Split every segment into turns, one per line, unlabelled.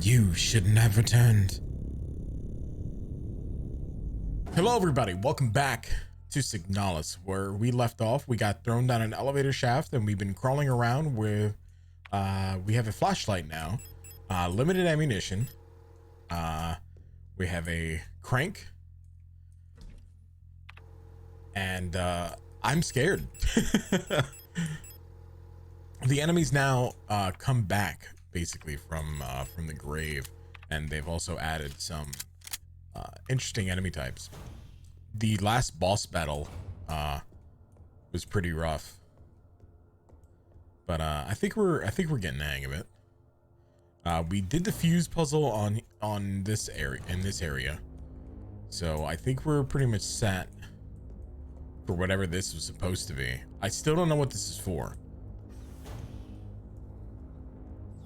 You shouldn't have returned. Hello everybody, welcome back to Signalis. Where we left off, we got thrown down an elevator shaft and we've been crawling around with, we have a flashlight now, limited ammunition, we have a crank, and I'm scared. The enemies now come back basically from the grave, and they've also added some interesting enemy types. The last boss battle was pretty rough, but I think we're getting the hang of it. We did the fuse puzzle on this area, so I think we're pretty much set for whatever this was supposed to be. I still don't know what this is for,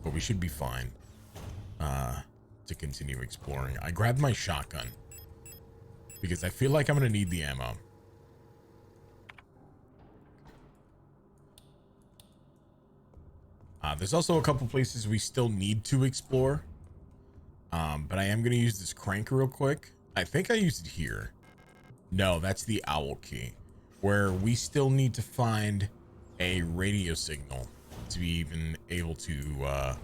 but we should be fine to continue exploring. I grabbed my shotgun because I feel like I'm gonna need the ammo. There's also a couple places we still need to explore, but I am gonna use this crank real quick. I think I used it here. No, that's the owl key, where we still need to find a radio signal to be even able to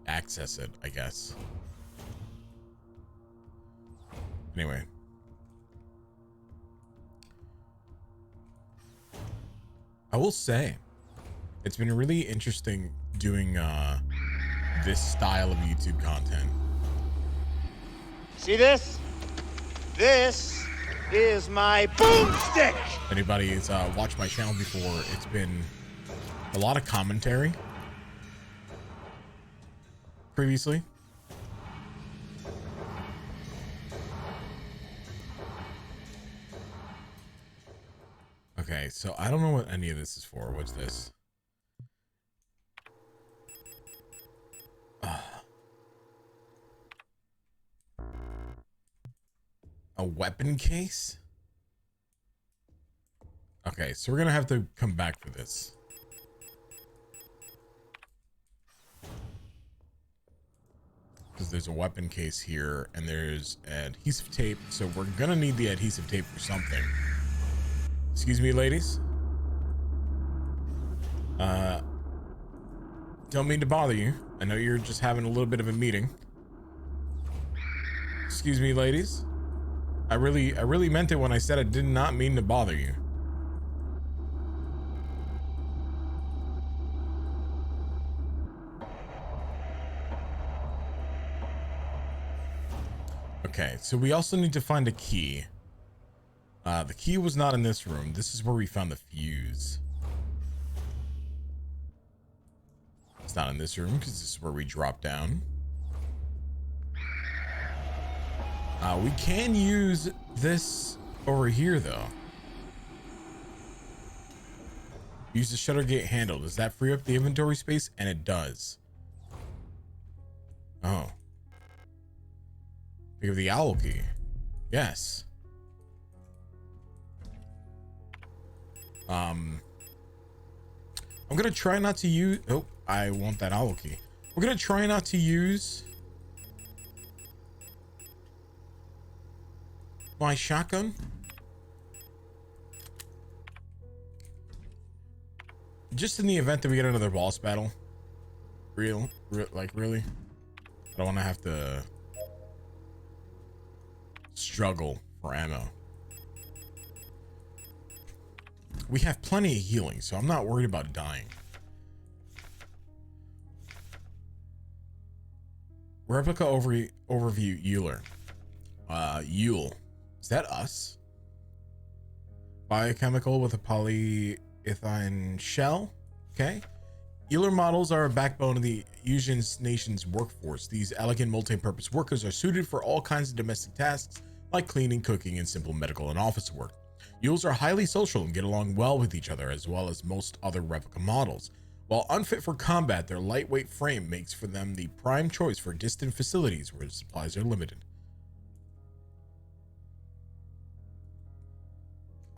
access it, I guess. Anyway, I will say it's been really interesting doing this style of YouTube content.
See this? This is my boomstick.
If anybody's watched my channel before, it's been a lot of commentary previously. Okay, so I don't know what any of this is for. What's this? A weapon case? Okay, so we're gonna have to come back for this. Because there's a weapon case here and there's adhesive tape, so we're gonna need the adhesive tape for something. Excuse me, ladies. Don't mean to bother you. I know you're just having a little bit of a meeting. Excuse me, ladies. I really meant it when I said I did not mean to bother you. Okay, so we also need to find a key. The key was not in this room. This is where we found the fuse. It's not in this room because this is where we drop down. We can use this over here though. Use the shutter gate handle. Does that free up the inventory space? And it does. Oh. Think of the owl key. Yes. I'm gonna try not to use, oh, I want that owl key. We're gonna try not to use my shotgun. Just in the event that we get another boss battle. Like really? I don't want to have to struggle for ammo. We have plenty of healing, so I'm not worried about dying. Replica overview Euler. Yule. Is that us? Biochemical with a polyethylene shell. Okay. Euler models are a backbone of the Asian nation's workforce. These elegant multi-purpose workers are suited for all kinds of domestic tasks like cleaning, cooking, and simple medical and office work. Yules are highly social and get along well with each other, as well as most other replica models. While unfit for combat, their lightweight frame makes for them the prime choice for distant facilities where supplies are limited.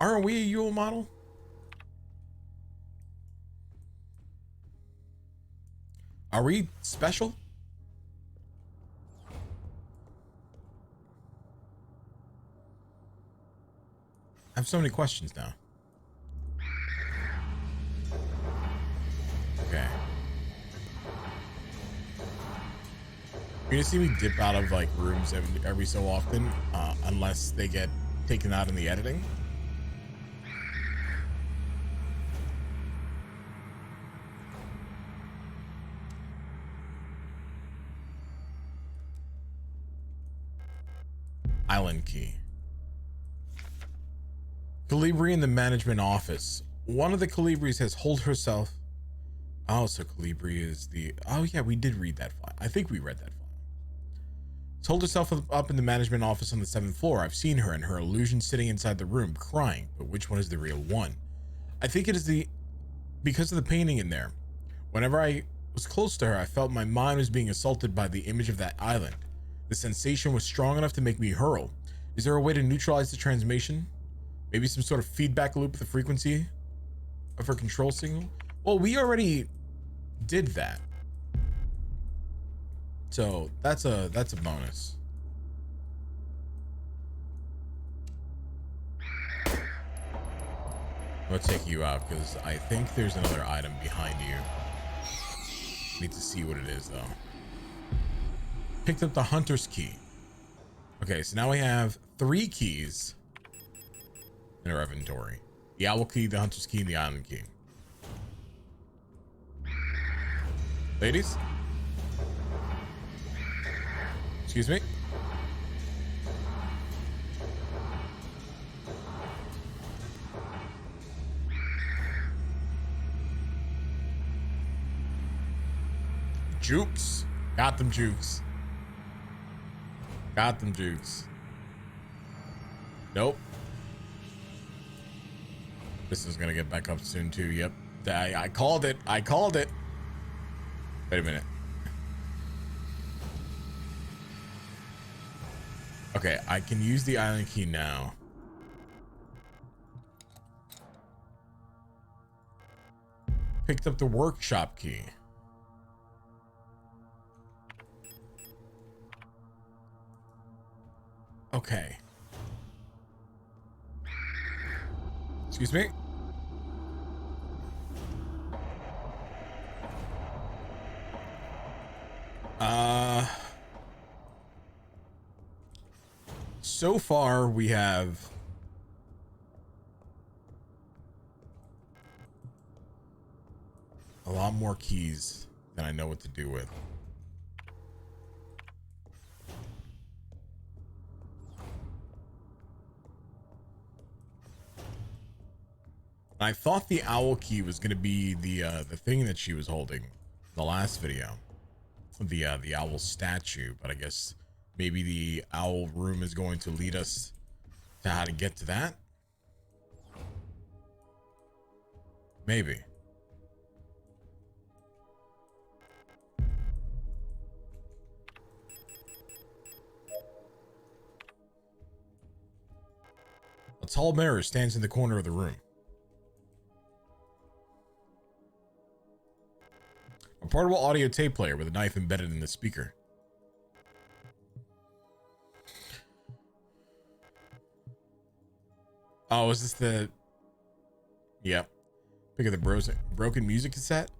Aren't we a Yule model? Are we special? I have so many questions now. Okay. You're gonna see me dip out of like rooms every so often, unless they get taken out in the editing. Island key. Calibri in the management office. One of the Calibris has holed herself. Oh, so Calibri is the. Oh, yeah, we did read that file. I think we read that file. Told herself up in the management office on the 7th floor. I've seen her and her illusion sitting inside the room crying, but which one is the real one? I think it is because of the painting in there. Whenever I was close to her, I felt my mind was being assaulted by the image of that island. The sensation was strong enough to make me hurl. Is there a way to neutralize the transmission? Maybe some sort of feedback loop with the frequency of her control signal? Well, we already did that. So that's a bonus. I'm gonna take you out because I think there's another item behind you. Need to see what it is though. Picked up the hunter's key. Okay, so now we have 3 keys in our inventory. The owl key, the hunter's key, and the island key. Ladies? Excuse me? Jukes. Got them jukes. Got them jukes. Nope. This is gonna get back up soon too. Yep. I called it. I called it. Wait a minute. Okay, I can use the island key now. Picked up the workshop key. Okay. Excuse me? So far we have a lot more keys than I know what to do with. I thought the owl key was going to be the thing that she was holding in the last video, the owl statue, but I guess maybe the owl room is going to lead us to how to get to that. Maybe. A tall mirror stands in the corner of the room. A portable audio tape player with a knife embedded in the speaker. Oh, is this the... Yep. Pick up the broken music cassette.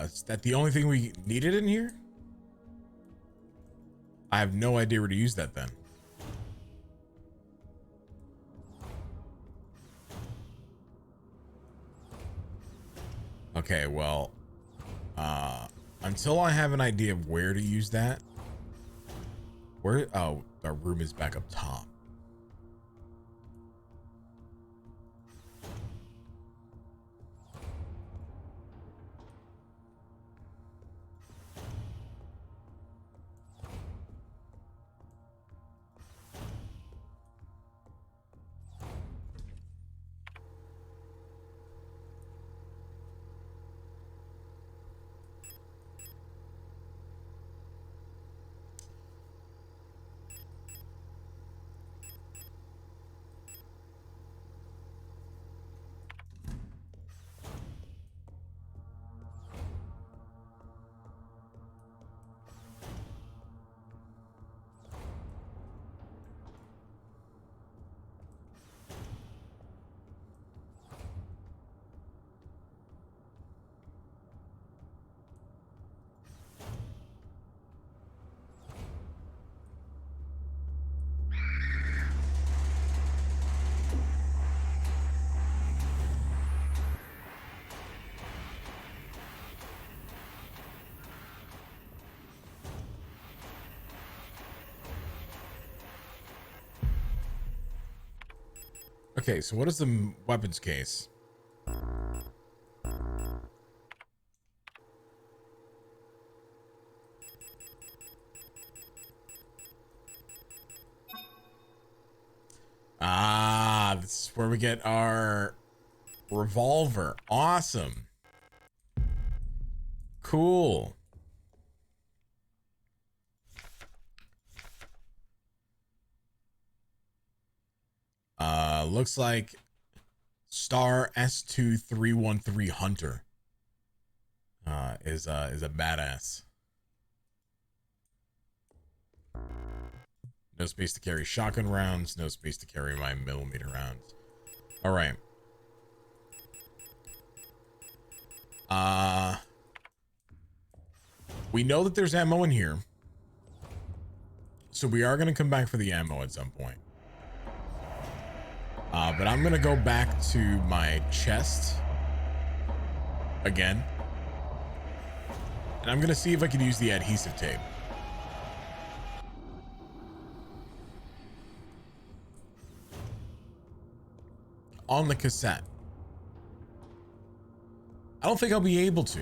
Is that the only thing we needed in here? I have no idea where to use that then. Okay, well, until I have an idea of where to use that, oh, our room is back up top. Okay, so what is the weapons case? Ah, this is where we get our revolver. Awesome. Cool. Looks like Star S2313 Hunter is a badass. No space to carry shotgun rounds, no space to carry my millimeter rounds. All right. We know that there's ammo in here. So we are going to come back for the ammo at some point. But I'm going to go back to my chest again. And I'm going to see if I can use the adhesive tape. On the cassette. I don't think I'll be able to.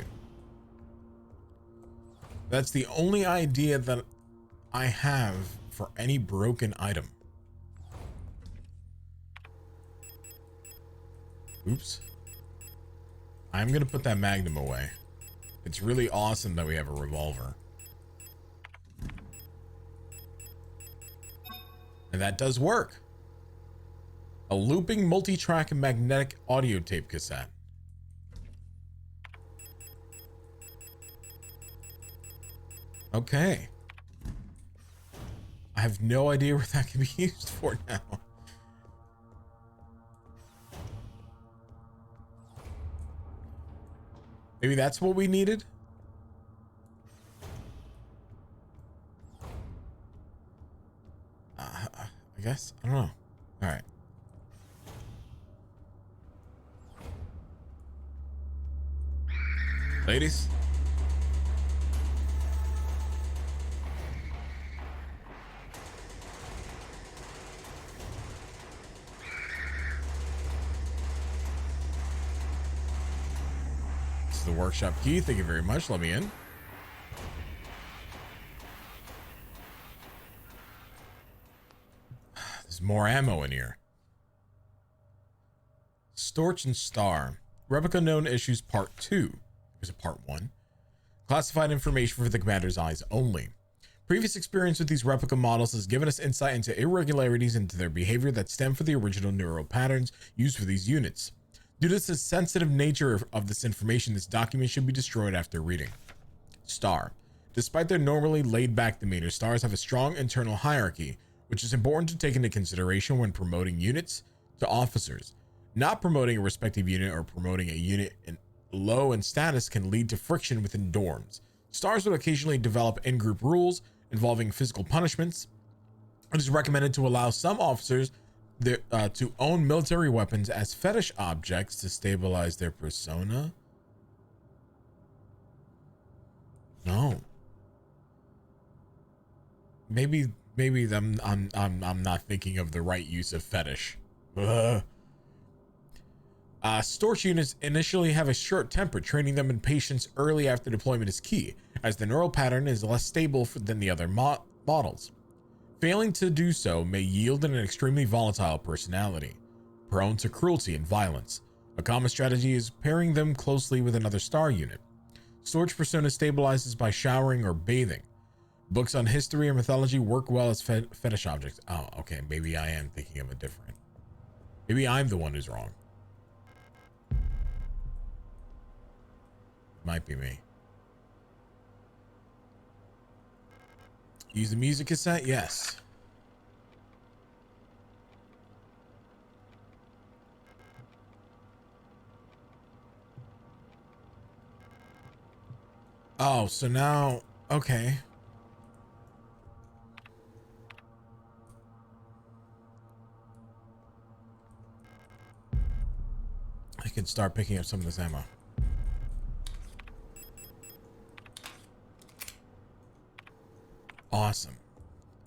That's the only idea that I have for any broken item. Oops. I'm gonna put that Magnum away. It's really awesome that we have a revolver. And that does work. A looping multi-track magnetic audio tape cassette. Okay. I have no idea what that can be used for now. Maybe that's what we needed? I guess. I don't know. All right. Ladies. This is the workshop key. Thank you very much. Let me in. There's more ammo in here. Storch and Star. Replica Known Issues Part 2. Here's a Part 1. Classified information for the commander's eyes only. Previous experience with these replica models has given us insight into irregularities into their behavior that stem from the original neural patterns used for these units. Due to the sensitive nature of this information, this document should be destroyed after reading. Star. Despite their normally laid-back demeanor, stars have a strong internal hierarchy, which is important to take into consideration when promoting units to officers. Not promoting a respective unit or promoting a unit low in status can lead to friction within dorms. Stars will occasionally develop in-group rules involving physical punishments. It is recommended to allow some officers to own military weapons as fetish objects to stabilize their persona. No. Maybe I'm not thinking of the right use of fetish. Storch units initially have a short temper. Training them in patience early after deployment is key, as the neural pattern is less stable than the other models. Failing to do so may yield an extremely volatile personality, prone to cruelty and violence. A common strategy is pairing them closely with another star unit. Storch persona stabilizes by showering or bathing. Books on history or mythology work well as fetish objects. Oh, okay. Maybe I am thinking of a different. Maybe I'm the one who's wrong. Might be me. Use the music cassette? Yes. Oh, so now, okay. I can start picking up some of this ammo. Awesome.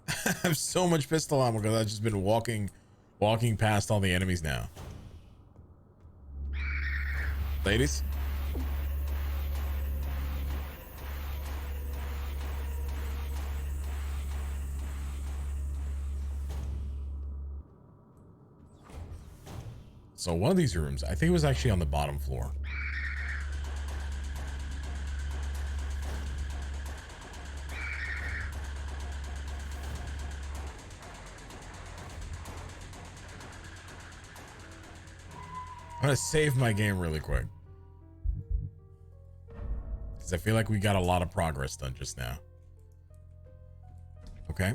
I have so much pistol ammo because I've just been walking Walking past all the enemies now. Ladies? So one of these rooms, I think it was actually on the bottom floor. I'm gonna save my game really quick, because I feel like we got a lot of progress done just now. Okay.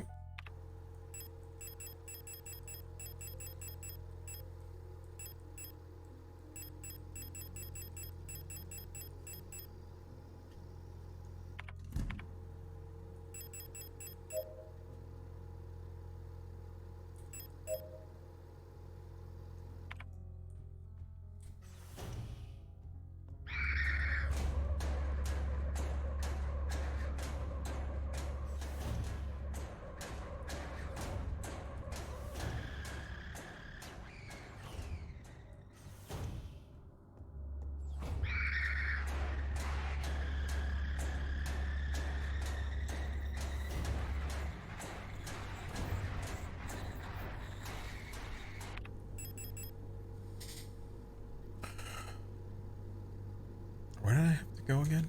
Where did I have to go again?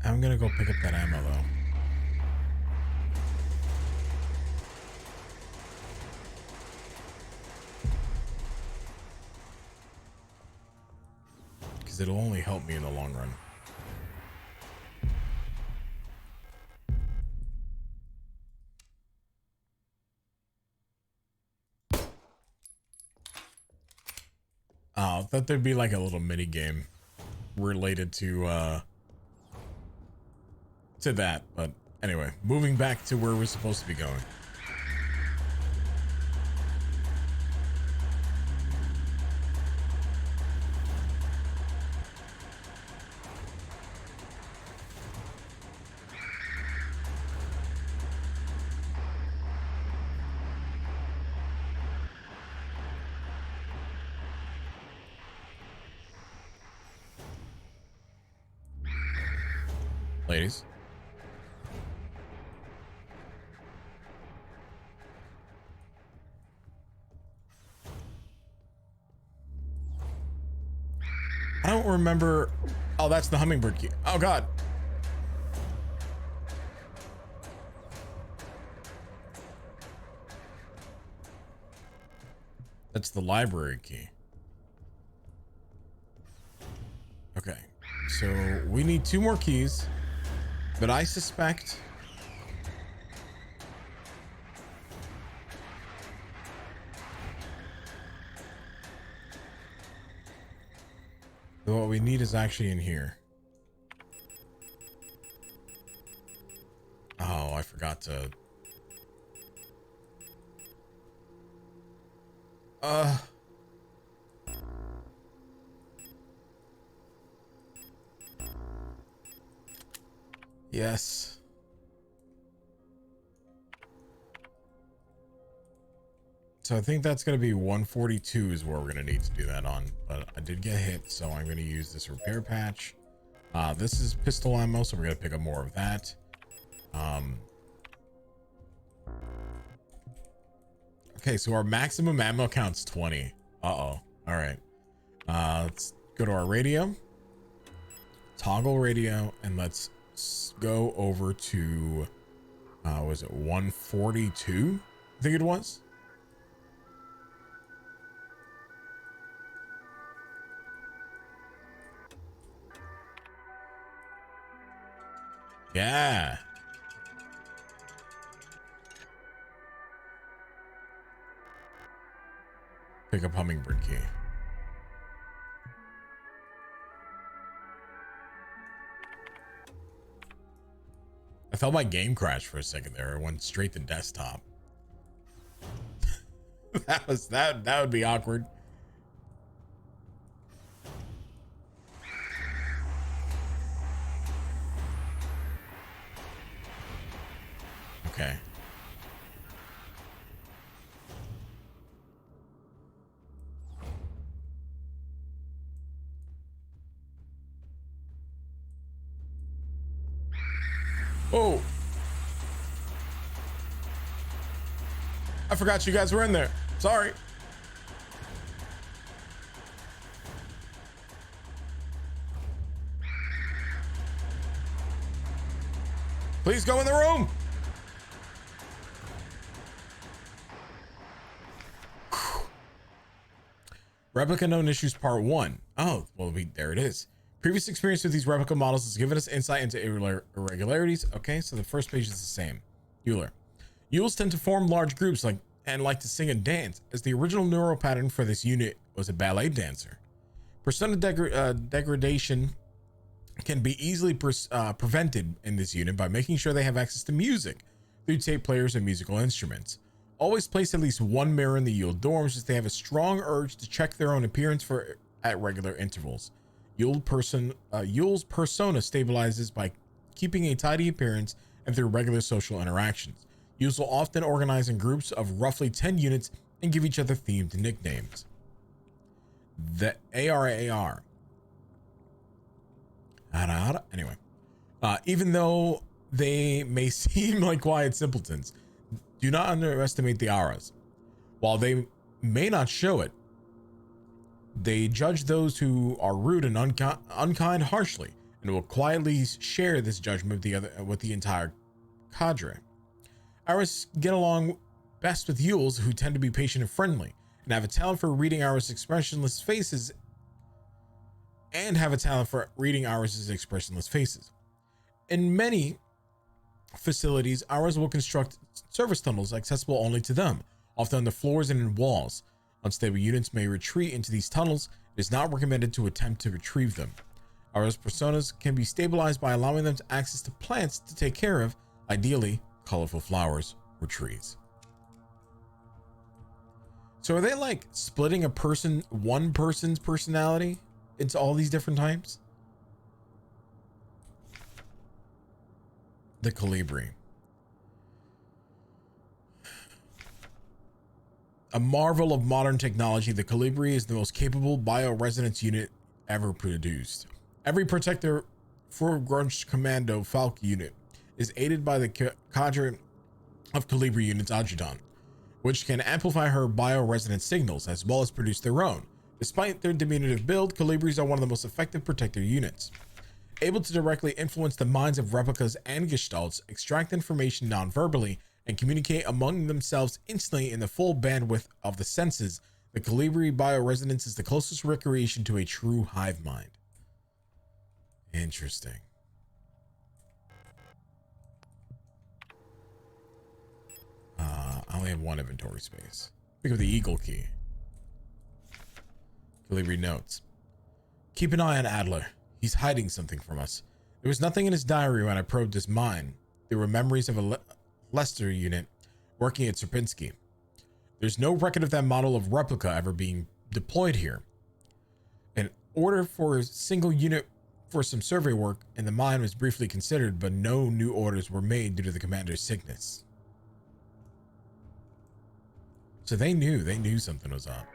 I'm gonna go pick up that ammo though. Because it'll only help me in the long run. Oh, I thought there'd be like a little mini game related to that, but anyway, moving back to where we're supposed to be going. Ladies. I don't remember. Oh, that's the hummingbird key. Oh, God. That's the library key. Okay. So we need 2 more keys, but I suspect what we need is actually in here. Oh, I forgot to. Yes. So I think that's going to be 142 is where we're going to need to do that on. But I did get hit, so I'm going to use this repair patch. This is pistol ammo, so we're going to pick up more of that. Okay, so our maximum ammo count's 20. Uh-oh. All right. Let's go to our radio. Toggle radio, and let's go over to, was it 142? I think it was. Yeah. Pick up hummingbird key. felt my game crash for a second there. It went straight to desktop. That would be awkward. Okay. Oh, I forgot you guys were in there. Sorry. Please go in the room. Replica known issues part 1. Oh, well, there it is. Previous experience with these replica models has given us insight into irregularities. Okay, so the first page is the same. Euler. Yules tend to form large groups and like to sing and dance, as the original neural pattern for this unit was a ballet dancer. Persona degradation can be easily prevented in this unit by making sure they have access to music through tape players and musical instruments. Always place at least one mirror in the Yule dorms, as they have a strong urge to check their own appearance at regular intervals. Yule's persona stabilizes by keeping a tidy appearance and through regular social interactions. Yules will often organize in groups of roughly 10 units and give each other themed nicknames. The ARAR. Anyway, even though they may seem like quiet simpletons, do not underestimate the auras. While they may not show it, they judge those who are rude and unkind harshly, and will quietly share this judgment with the entire cadre. Auras get along best with Yules, who tend to be patient and friendly, and have a talent for reading Auras' expressionless faces. In many facilities, Auras will construct service tunnels accessible only to them, often on the floors and in walls. Unstable units may retreat into these tunnels. It is not recommended to attempt to retrieve them. Auras personas can be stabilized by allowing them access to plants to take care of, ideally, colorful flowers or trees. So are they like splitting one person's personality into all these different types? The Colibri. A marvel of modern technology, the Colibri is the most capable bioresonance unit ever produced. Every Protector for Grunge Commando Falk unit is aided by the cadre of Colibri units adjutant, which can amplify her bioresonance signals as well as produce their own. Despite their diminutive build, Colibris are one of the most effective Protector units. Able to directly influence the minds of replicas and gestalts, extract information non-verbally, and communicate among themselves instantly in the full bandwidth of the senses, the Colibri bioresonance is the closest recreation to a true hive mind. Interesting. I only have one inventory space. Think of the Eagle Key. Colibri notes. Keep an eye on Adler. He's hiding something from us. There was nothing in his diary when I probed his mind. There were memories of a Lester unit working at Sierpinski. There's no record of that model of replica ever being deployed here. An order for a single unit for some survey work in the mine was briefly considered, but no new orders were made due to the commander's sickness. So they knew something was up.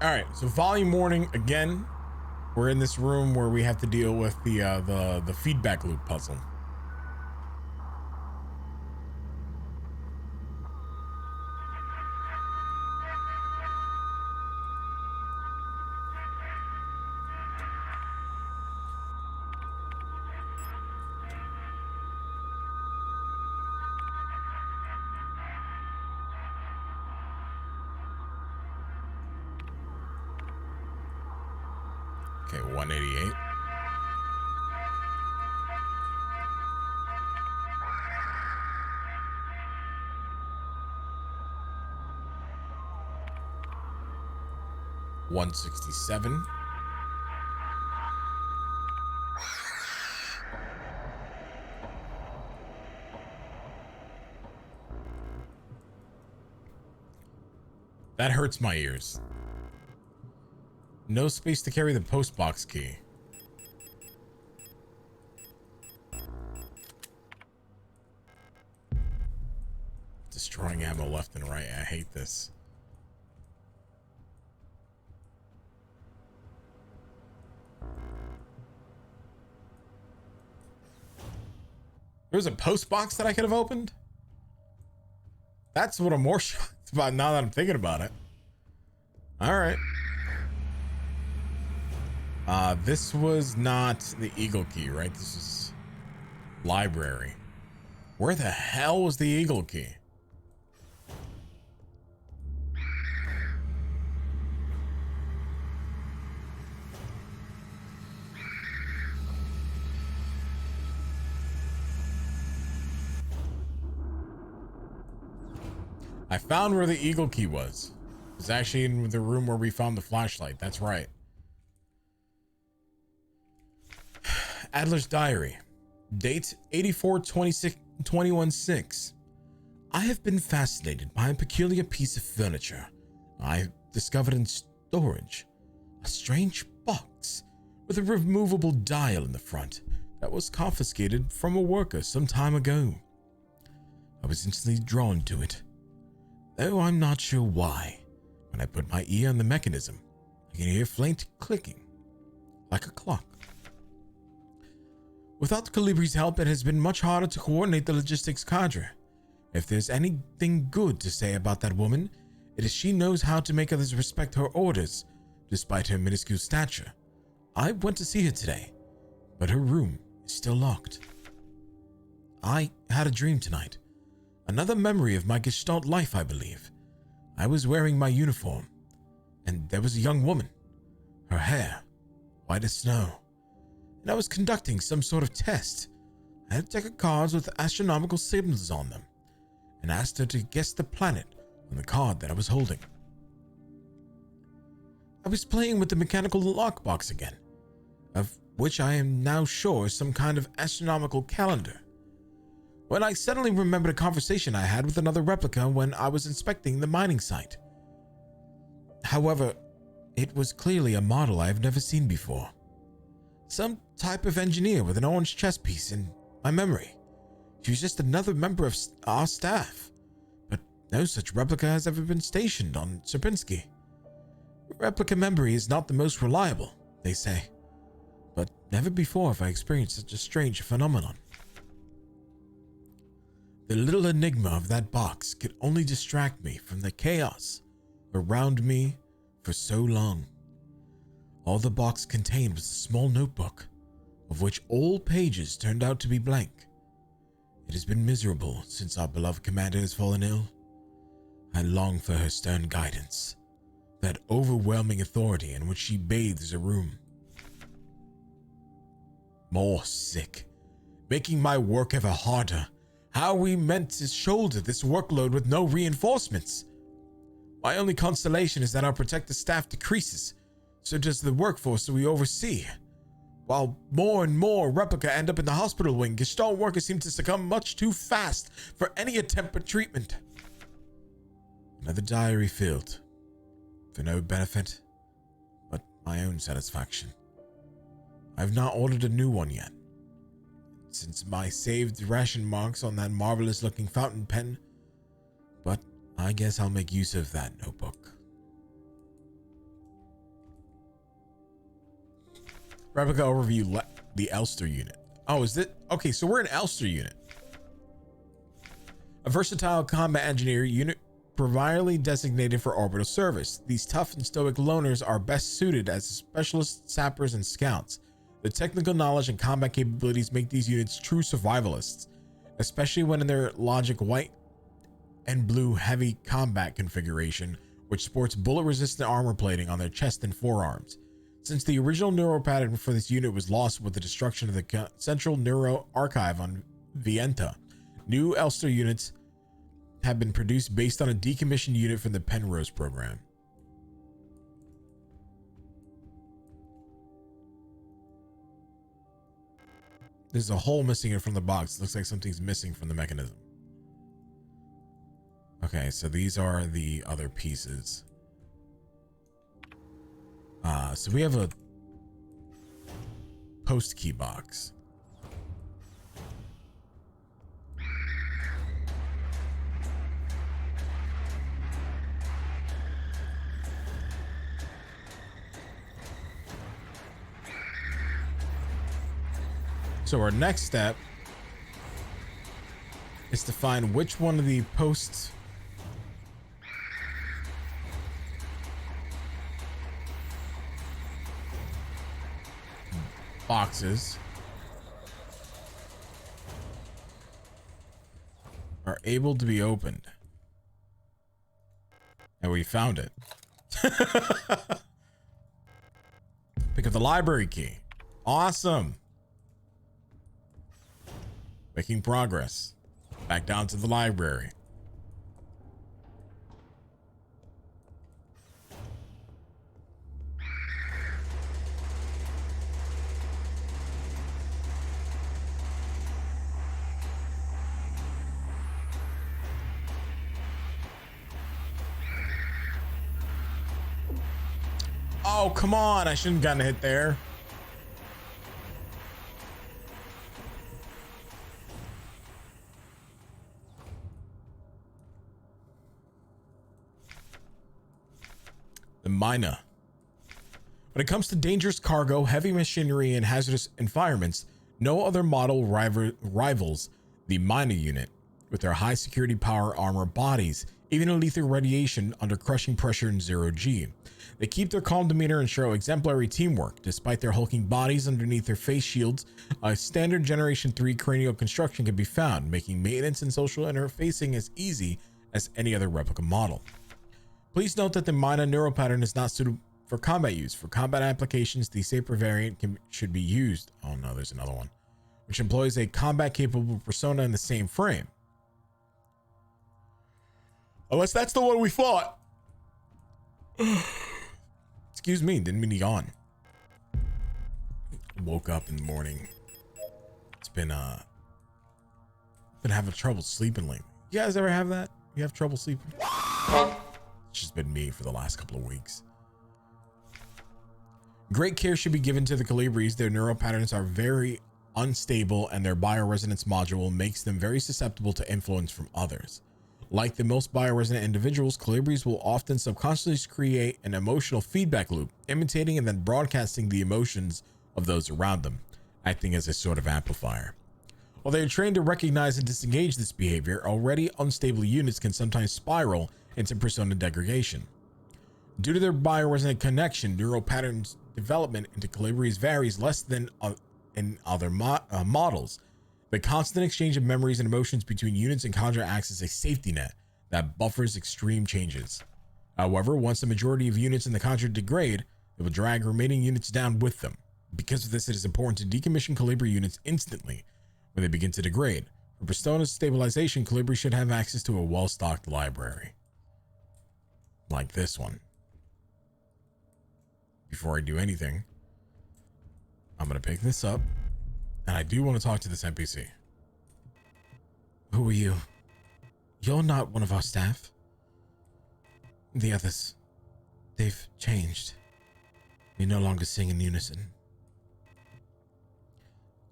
All right, so volume warning again. We're in this room where we have to deal with the feedback loop puzzle. Okay, 188. $167. That hurts my ears. No space to carry the postbox key. Destroying ammo left and right. I hate this. There's a post box that I could have opened? That's what I'm more shocked about now that I'm thinking about it. All right. This was not the Eagle key, right? This is library. Where the hell was the Eagle key? I found where the Eagle key was. It was actually in the room where we found the flashlight. That's right. Adler's diary. Date 84-26-21-6. I have been fascinated by a peculiar piece of furniture I discovered in storage. A strange box with a removable dial in the front that was confiscated from a worker some time ago. I was instantly drawn to it, though I'm not sure why. When I put my ear on the mechanism, I can hear faint clicking, like a clock. Without Calibri's help, it has been much harder to coordinate the logistics cadre. If there's anything good to say about that woman, it is she knows how to make others respect her orders, despite her minuscule stature. I went to see her today, but her room is still locked. I had a dream tonight. Another memory of my Gestalt life, I believe. I was wearing my uniform, and there was a young woman. Her hair, white as snow. And I was conducting some sort of test. I had a deck of cards with astronomical symbols on them, and asked her to guess the planet on the card that I was holding. I was playing with the mechanical lockbox again, of which I am now sure is some kind of astronomical calendar, when I suddenly remembered a conversation I had with another replica when I was inspecting the mining site. However, it was clearly a model I have never seen before. Some type of engineer with an orange chest piece in my memory. She was just another member of our staff, but no such replica has ever been stationed on Sierpinski. Replica memory is not the most reliable, they say, but never before have I experienced such a strange phenomenon. The little enigma of that box could only distract me from the chaos around me for so long. All the box contained was a small notebook, of which all pages turned out to be blank. It has been miserable since our beloved commander has fallen ill. I long for her stern guidance, that overwhelming authority in which she bathes a room. More sick, making my work ever harder. How are we meant to shoulder this workload with no reinforcements? My only consolation is that our protective staff decreases, so does the workforce that we oversee. While more and more replica end up in the hospital wing, Gestalt workers seem to succumb much too fast for any attempt at treatment. Another diary filled, for no benefit but my own satisfaction. I have not ordered a new one yet, since my saved ration marks on that marvelous looking fountain pen, but I guess I'll make use of that notebook. Replica overview, the Elster unit. Oh, is it? Okay, so we're an Elster unit. A versatile combat engineer unit providely designated for orbital service. These tough and stoic loners are best suited as specialist sappers and scouts. The technical knowledge and combat capabilities make these units true survivalists, especially when in their logic white and blue heavy combat configuration, which sports bullet-resistant armor plating on their chest and forearms. Since the original neural pattern for this unit was lost with the destruction of the Central Neuro Archive on Vienta, new Elster units have been produced based on a decommissioned unit from the Penrose program. There's a hole missing from the box. It looks like something's missing from the mechanism. Okay, so these are the other pieces. So we have a post key box. So our next step is to find which one of the posts boxes are able to be opened. And we found it. Pick up the library key. Awesome. Making progress. Back down to the library. Oh, come on. I shouldn't have gotten a hit there. The Mina. When it comes to dangerous cargo, heavy machinery, and hazardous environments, no other model rivals the Mina unit. With their high security power armor bodies, even in lethal radiation under crushing pressure in 0G. They keep their calm demeanor and show exemplary teamwork. Despite their hulking bodies underneath their face shields, a standard Generation 3 cranial construction can be found, making maintenance and social interfacing as easy as any other replica model. Please note that the Mina neural pattern is not suitable for combat use. For combat applications, the Saper variant should be used. Oh no, there's another one, which employs a combat-capable persona in the same frame. Unless that's the one we fought. Excuse me, didn't mean to yawn. Woke up in the morning. It's been having trouble sleeping lately. You guys ever have that? You have trouble sleeping? It's just been me for the last couple of weeks. Great care should be given to the Colibris. Their neural patterns are very unstable, and their bioresonance module makes them very susceptible to influence from others. Like the most bioresonant individuals, Colibris will often subconsciously create an emotional feedback loop, imitating and then broadcasting the emotions of those around them, acting as a sort of amplifier. While they are trained to recognize and disengage this behavior, already unstable units can sometimes spiral into persona degradation. Due to their bioresonant connection, neural patterns development into Colibris varies less than in other models. The constant exchange of memories and emotions between units in Conjure acts as a safety net that buffers extreme changes. However, once the majority of units in the Conjure degrade, it will drag remaining units down with them. Because of this, it is important to decommission Colibri units instantly when they begin to degrade. For persona stabilization, Colibri should have access to a well-stocked library. Like this one. Before I do anything, I'm going to pick this up. And I do want to talk to this NPC. Who are you? You're not one of our staff. The others, they've changed. We no longer sing in unison.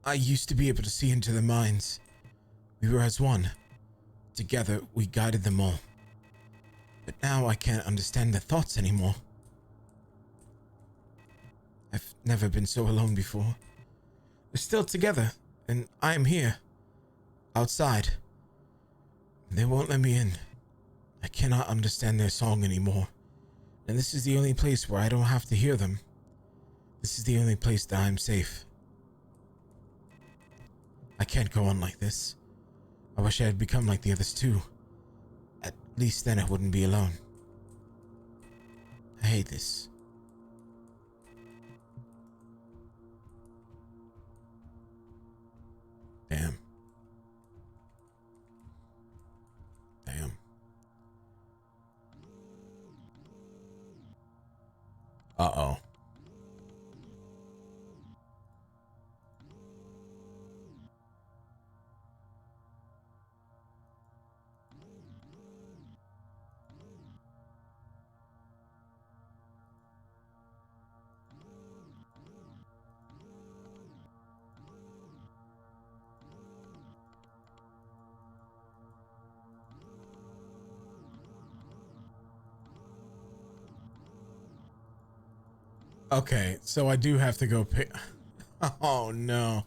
I used to be able to see into their minds. We were as one. Together, we guided them all. But now I can't understand their thoughts anymore. I've never been so alone before. We're still together, and I am here, outside. They won't let me in. I cannot understand their song anymore. And this is the only place where I don't have to hear them. This is the only place that I'm safe. I can't go on like this. I wish I had become like the others too. At least then I wouldn't be alone. I hate this. Uh-oh. Okay, so I do have to go pick. Oh no.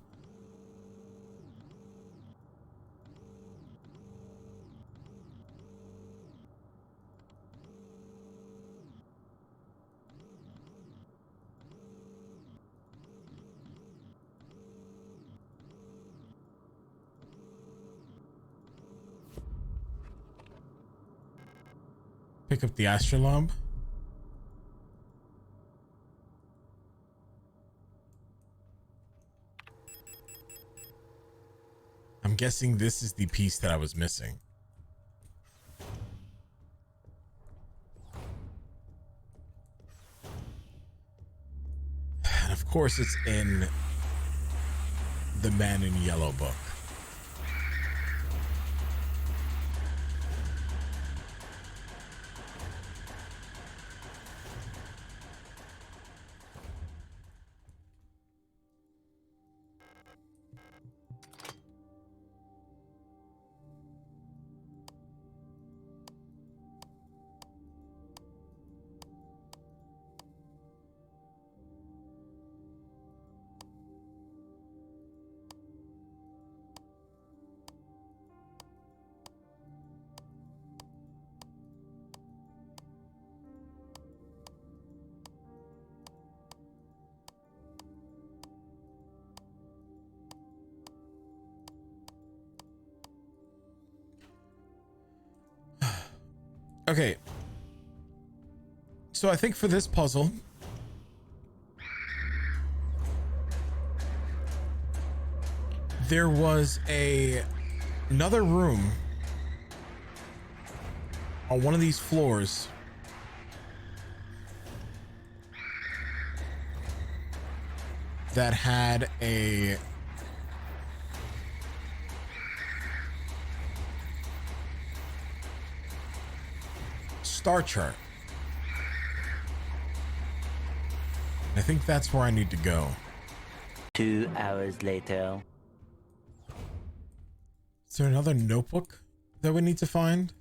Pick up the astrolabe. I'm guessing this is the piece that I was missing. And of course it's in the Man in Yellow book. Okay. So I think for this puzzle, there was another room on one of these floors that had a star chart. I think that's where I need to go.
2 hours later.
Is there another notebook that we need to find?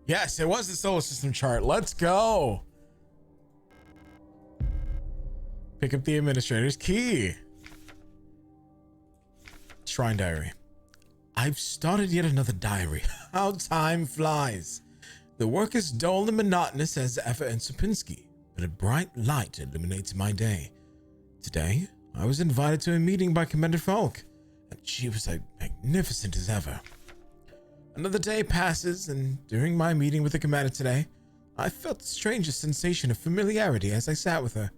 Yes, it was the solar system chart. Let's go. Pick up the administrator's key. Shrine diary. I've started yet another diary. How time flies. The work is dull and monotonous as ever in Sapinski, but a bright light illuminates my day. Today, I was invited to a meeting by Commander Falk, and she was as magnificent as ever. Another day passes, and during my meeting with the commander today, I felt the strangest sensation of familiarity as I sat with her.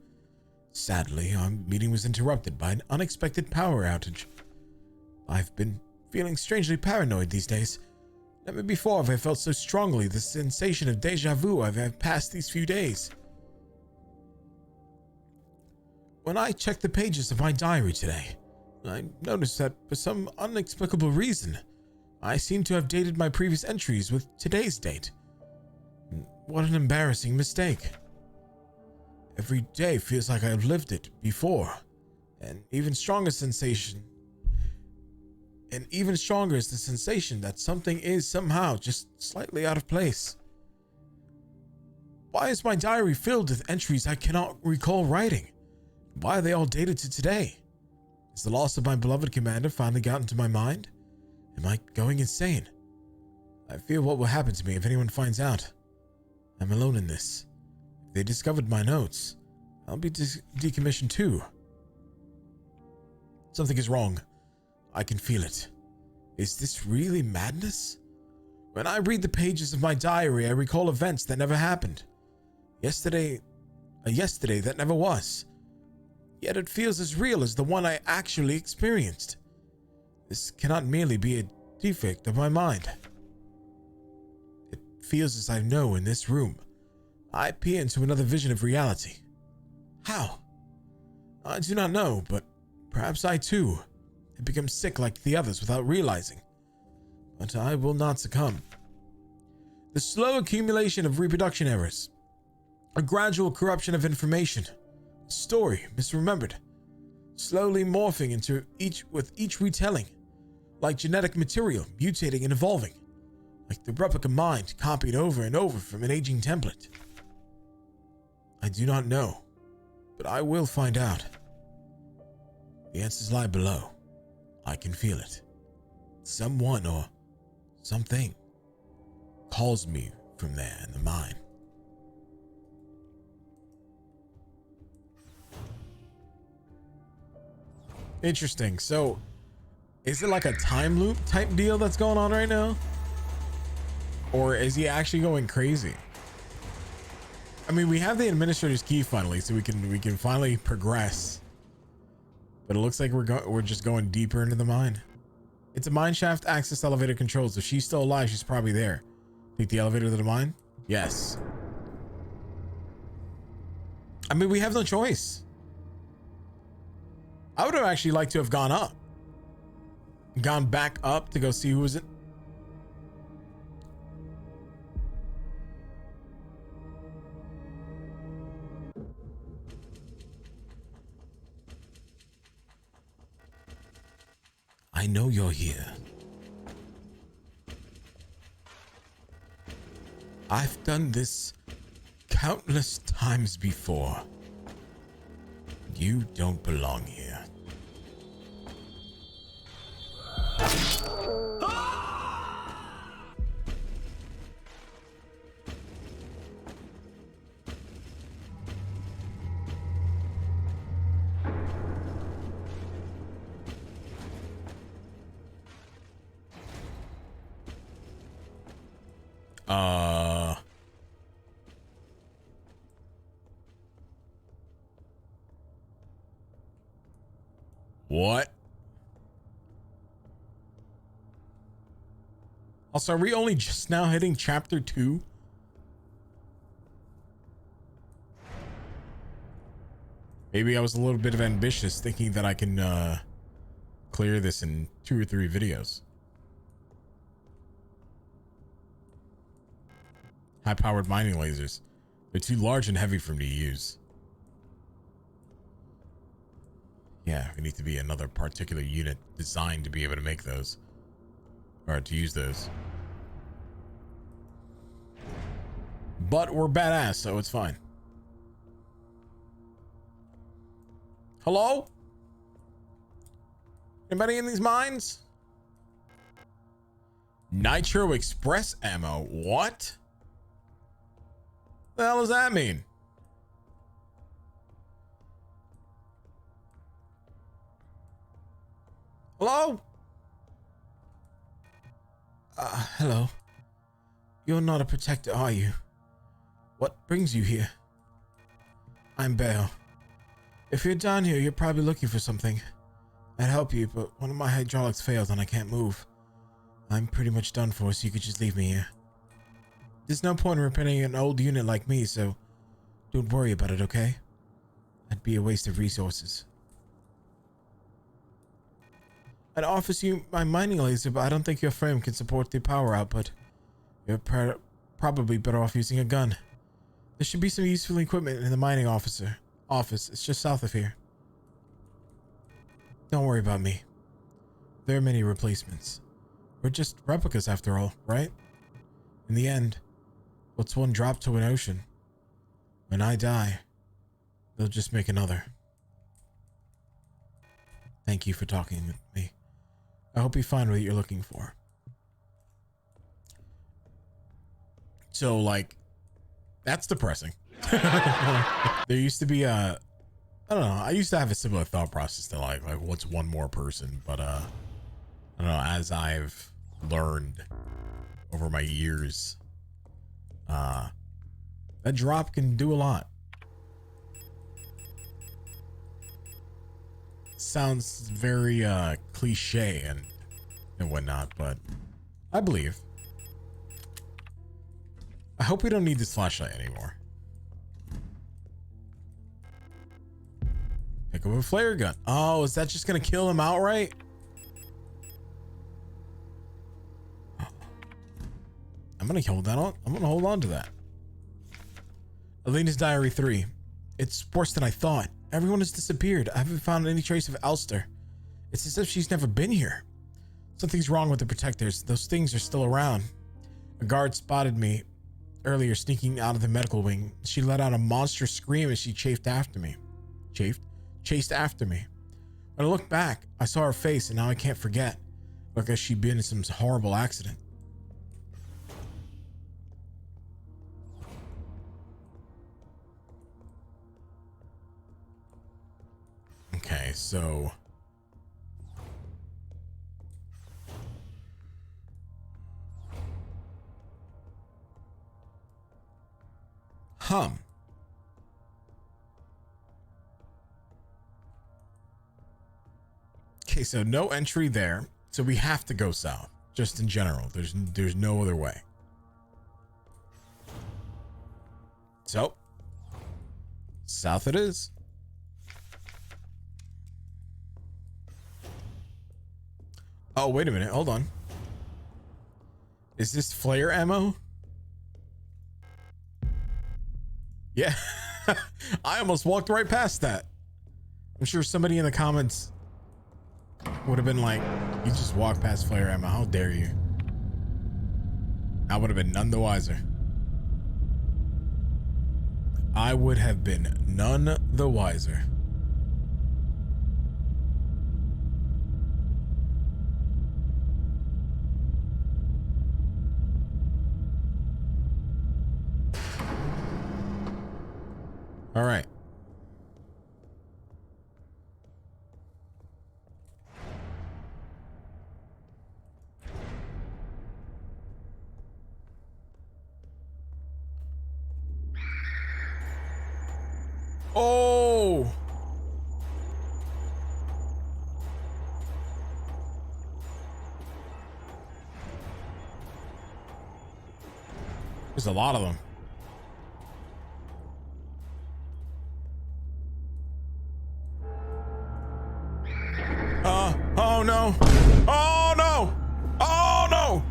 Sadly, our meeting was interrupted by an unexpected power outage. I've been feeling strangely paranoid these days. Never before have I felt so strongly the sensation of deja vu I've had past these few days. When I checked the pages of my diary today, I noticed that for some inexplicable reason, I seem to have dated my previous entries with today's date. What an embarrassing mistake. Every day feels like I've lived it before. And even stronger is the sensation that something is somehow just slightly out of place. Why is my diary filled with entries I cannot recall writing? Why are they all dated to today? Has the loss of my beloved commander finally gotten to my mind? Am I going insane? I fear what will happen to me if anyone finds out. I'm alone in this. If they discovered my notes, I'll be decommissioned too. Something is wrong. I can feel it. Is this really madness? When I read the pages of my diary, I recall events that never happened. Yesterday that never was. Yet it feels as real as the one I actually experienced. This cannot merely be a defect of my mind. It feels as I know in this room. I peer into another vision of reality. How? I do not know, but perhaps I too have become sick like the others without realizing. But I will not succumb. The slow accumulation of reproduction errors, a gradual corruption of information, a story misremembered, slowly morphing into each retelling, like genetic material mutating and evolving, like the replica mind copied over and over from an aging template. I do not know, but I will find out. The answers lie below. I can feel it. Someone or something calls me from there in the mine. Interesting. So, is it like a time loop type deal that's going on right now? Or is he actually going crazy? I mean, we have the administrator's key finally, so we can finally progress. But it looks like we're just going deeper into the mine. It's a mine shaft access elevator controls. If she's still alive, she's probably there. Take the elevator to the mine? Yes. I mean, we have no choice. I would have actually liked to have gone up. Gone back up to go see who was it. I know you're here. I've done this countless times before. You don't belong here. What? Also, are we only just now hitting chapter 2? Maybe I was a little bit of ambitious thinking that I can clear this in 2 or 3 videos. High-powered mining lasers. They're too large and heavy for me to use. Yeah, we need to be another particular unit designed to be able to make those. Or to use those. But we're badass, so it's fine. Hello? Anybody in these mines? Nitro Express ammo. What? The hell does that mean? Hello? Hello. You're not a protector, are you? What brings you here? I'm Bale. If you're down here, you're probably looking for something. I'd help you, but one of my hydraulics failed and I can't move. I'm pretty much done for, so you could just leave me here. There's no point in repairing an old unit like me, so don't worry about it, okay? That'd be a waste of resources. I'd offer you my mining laser, but I don't think your frame can support the power output. You're probably better off using a gun. There should be some useful equipment in the mining office. It's just south of here. Don't worry about me. There are many replacements. We're just replicas after all, right? In the end, what's one drop to an ocean? When I die, they'll just make another. Thank you for talking with me. I hope you find what you're looking for. So, like, that's depressing. There used to be I don't know. I used to have a similar thought process to like what's one more person, but I don't know. As I've learned over my years, that drop can do a lot. Sounds very cliche and whatnot, but I believe. I hope we don't need this flashlight anymore. Pick up a flare gun. Oh, is that just gonna kill him outright? I'm gonna hold that on. I'm gonna hold on to that. Elena's Diary 3. It's worse than I thought. Everyone has disappeared. I haven't found any trace of Elster. It's as if she's never been here. Something's wrong with the protectors. Those things are still around. A guard spotted me earlier sneaking out of the medical wing. She let out a monstrous scream as she chased after me. Chased after me. When I looked back, I saw her face, and now I can't forget. Like she'd been in some horrible accident. Okay, so Okay, so no entry there. So we have to go south, just in general. There's no other way. So, south it is. Oh, wait a minute. Hold on. Is this flare ammo? Yeah. I almost walked right past that. I'm sure somebody in the comments would have been like, you just walked past flare ammo. How dare you? I would have been none the wiser. I would have been none the wiser. All right. Oh! There's a lot of them. Oh no. Oh no. Oh no.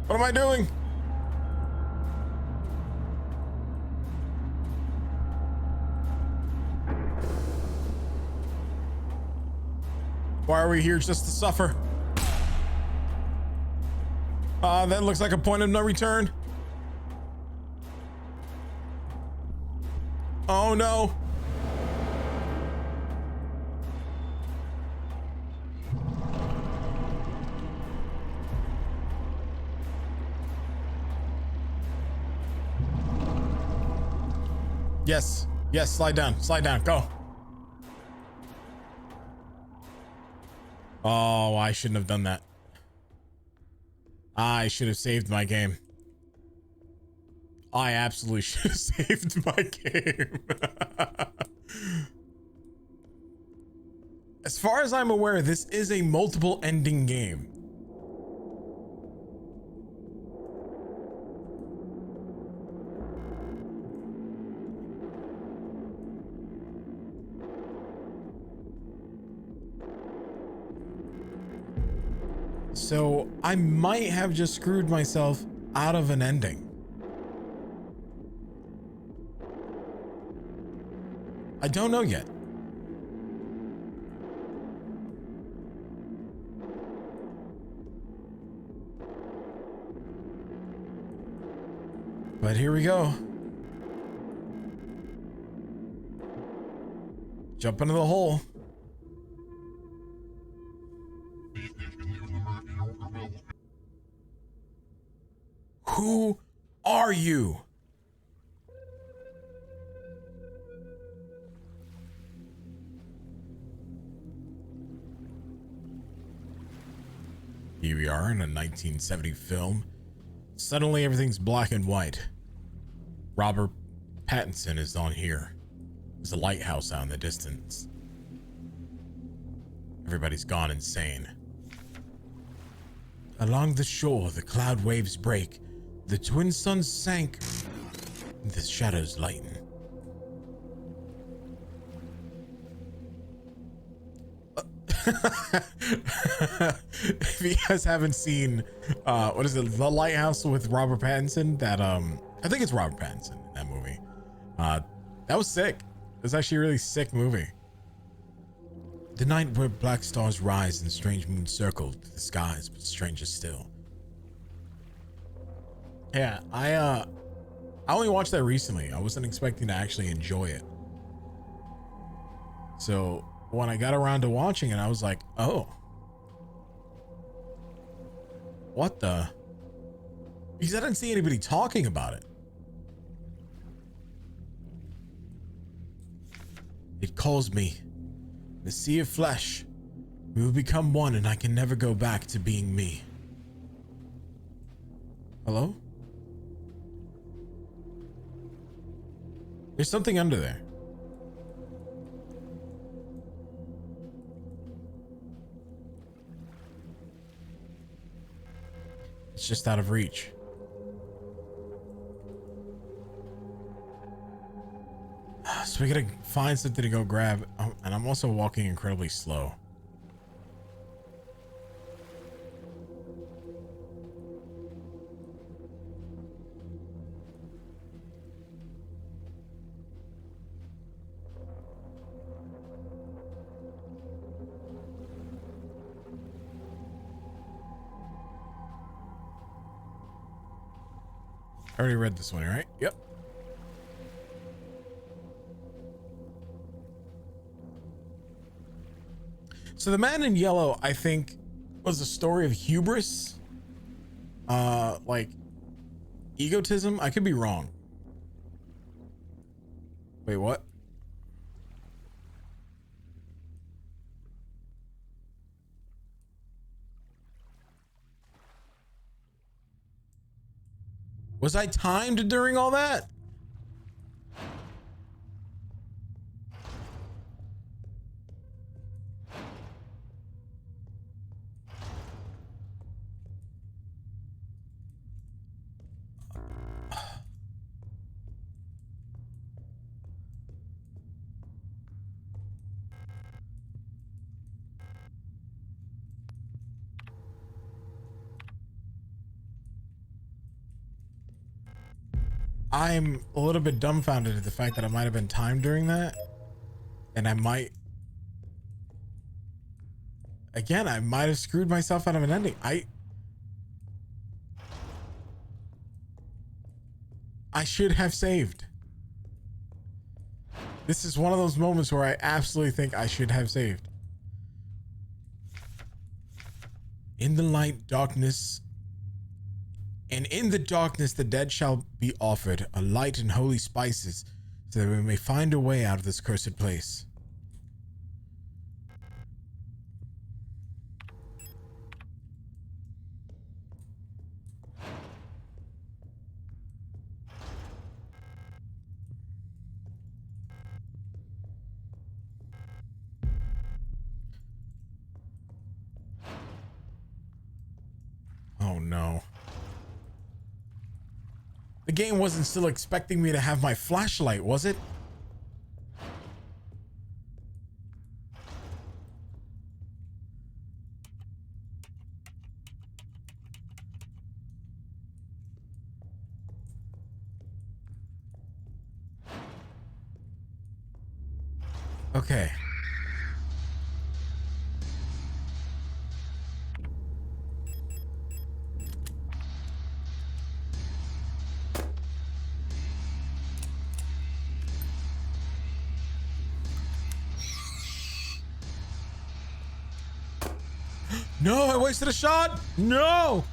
What am I doing? Why are we here just to suffer? That looks like a point of no return. Oh no. Yes. Yes, slide down. Slide down. Go. Oh, I shouldn't have done that. I should have saved my game. I absolutely should have saved my game. As far as I'm aware, this is a multiple ending game. So I might have just screwed myself out of an ending. I don't know yet. But here we go. Jump into the hole. Who are you? Here we are in a 1970 film. Suddenly everything's black and white. Robert Pattinson is on here. There's a lighthouse out in the distance. Everybody's gone insane. Along the shore, the cloud waves break. The twin suns sank. The shadows lighten. If you guys haven't seen, what is it? The Lighthouse with Robert Pattinson. That I think it's Robert Pattinson in that movie. That was sick. It was actually a really sick movie. The night where black stars rise and strange moons circle the skies, but stranger still. Yeah, I only watched that recently. I wasn't expecting to actually enjoy it. So when I got around to watching it, I was like, oh. What the? Because I didn't see anybody talking about it. It calls me. The sea of flesh. We will become one and I can never go back to being me. Hello? There's something under there. It's just out of reach. So we gotta find something to go grab. Oh, and I'm also walking incredibly slow. I already read this one, right? Yep. So the man in yellow, I think, was a story of hubris, like egotism. I could be wrong. Wait, what? Was I timed during all that? I'm a little bit dumbfounded at the fact that I might have been timed during that. And I might have screwed myself out of an ending. I should have saved. This is one of those moments where I absolutely think I should have saved. In the light, darkness, and in the darkness, the dead shall be offered a light and holy spices, so that we may find a way out of this cursed place. Oh no. The game wasn't still expecting me to have my flashlight, was it? Okay. No, I wasted a shot. No.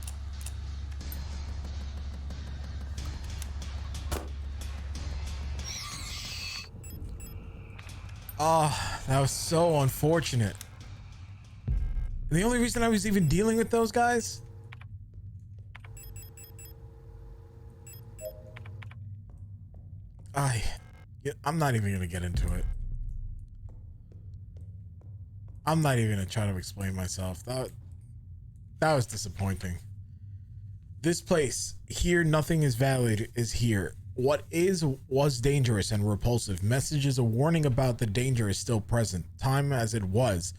Oh, that was so unfortunate. And the only reason I was even dealing with those guys? I'm not even gonna get into it. I'm not even gonna try to explain myself. That was disappointing. This place, here nothing is valid, is here. What was dangerous and repulsive. Messages, a warning about the danger is still present. Time as it was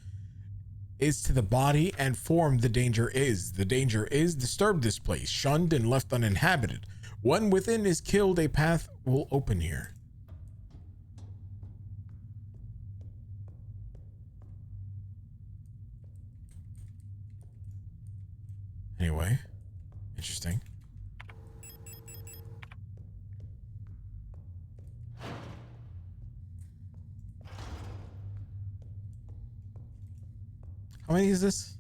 is to the body and form the danger is. The danger is disturbed this place, shunned and left uninhabited. When within is killed, a path will open here. Anyway, interesting. How many is this?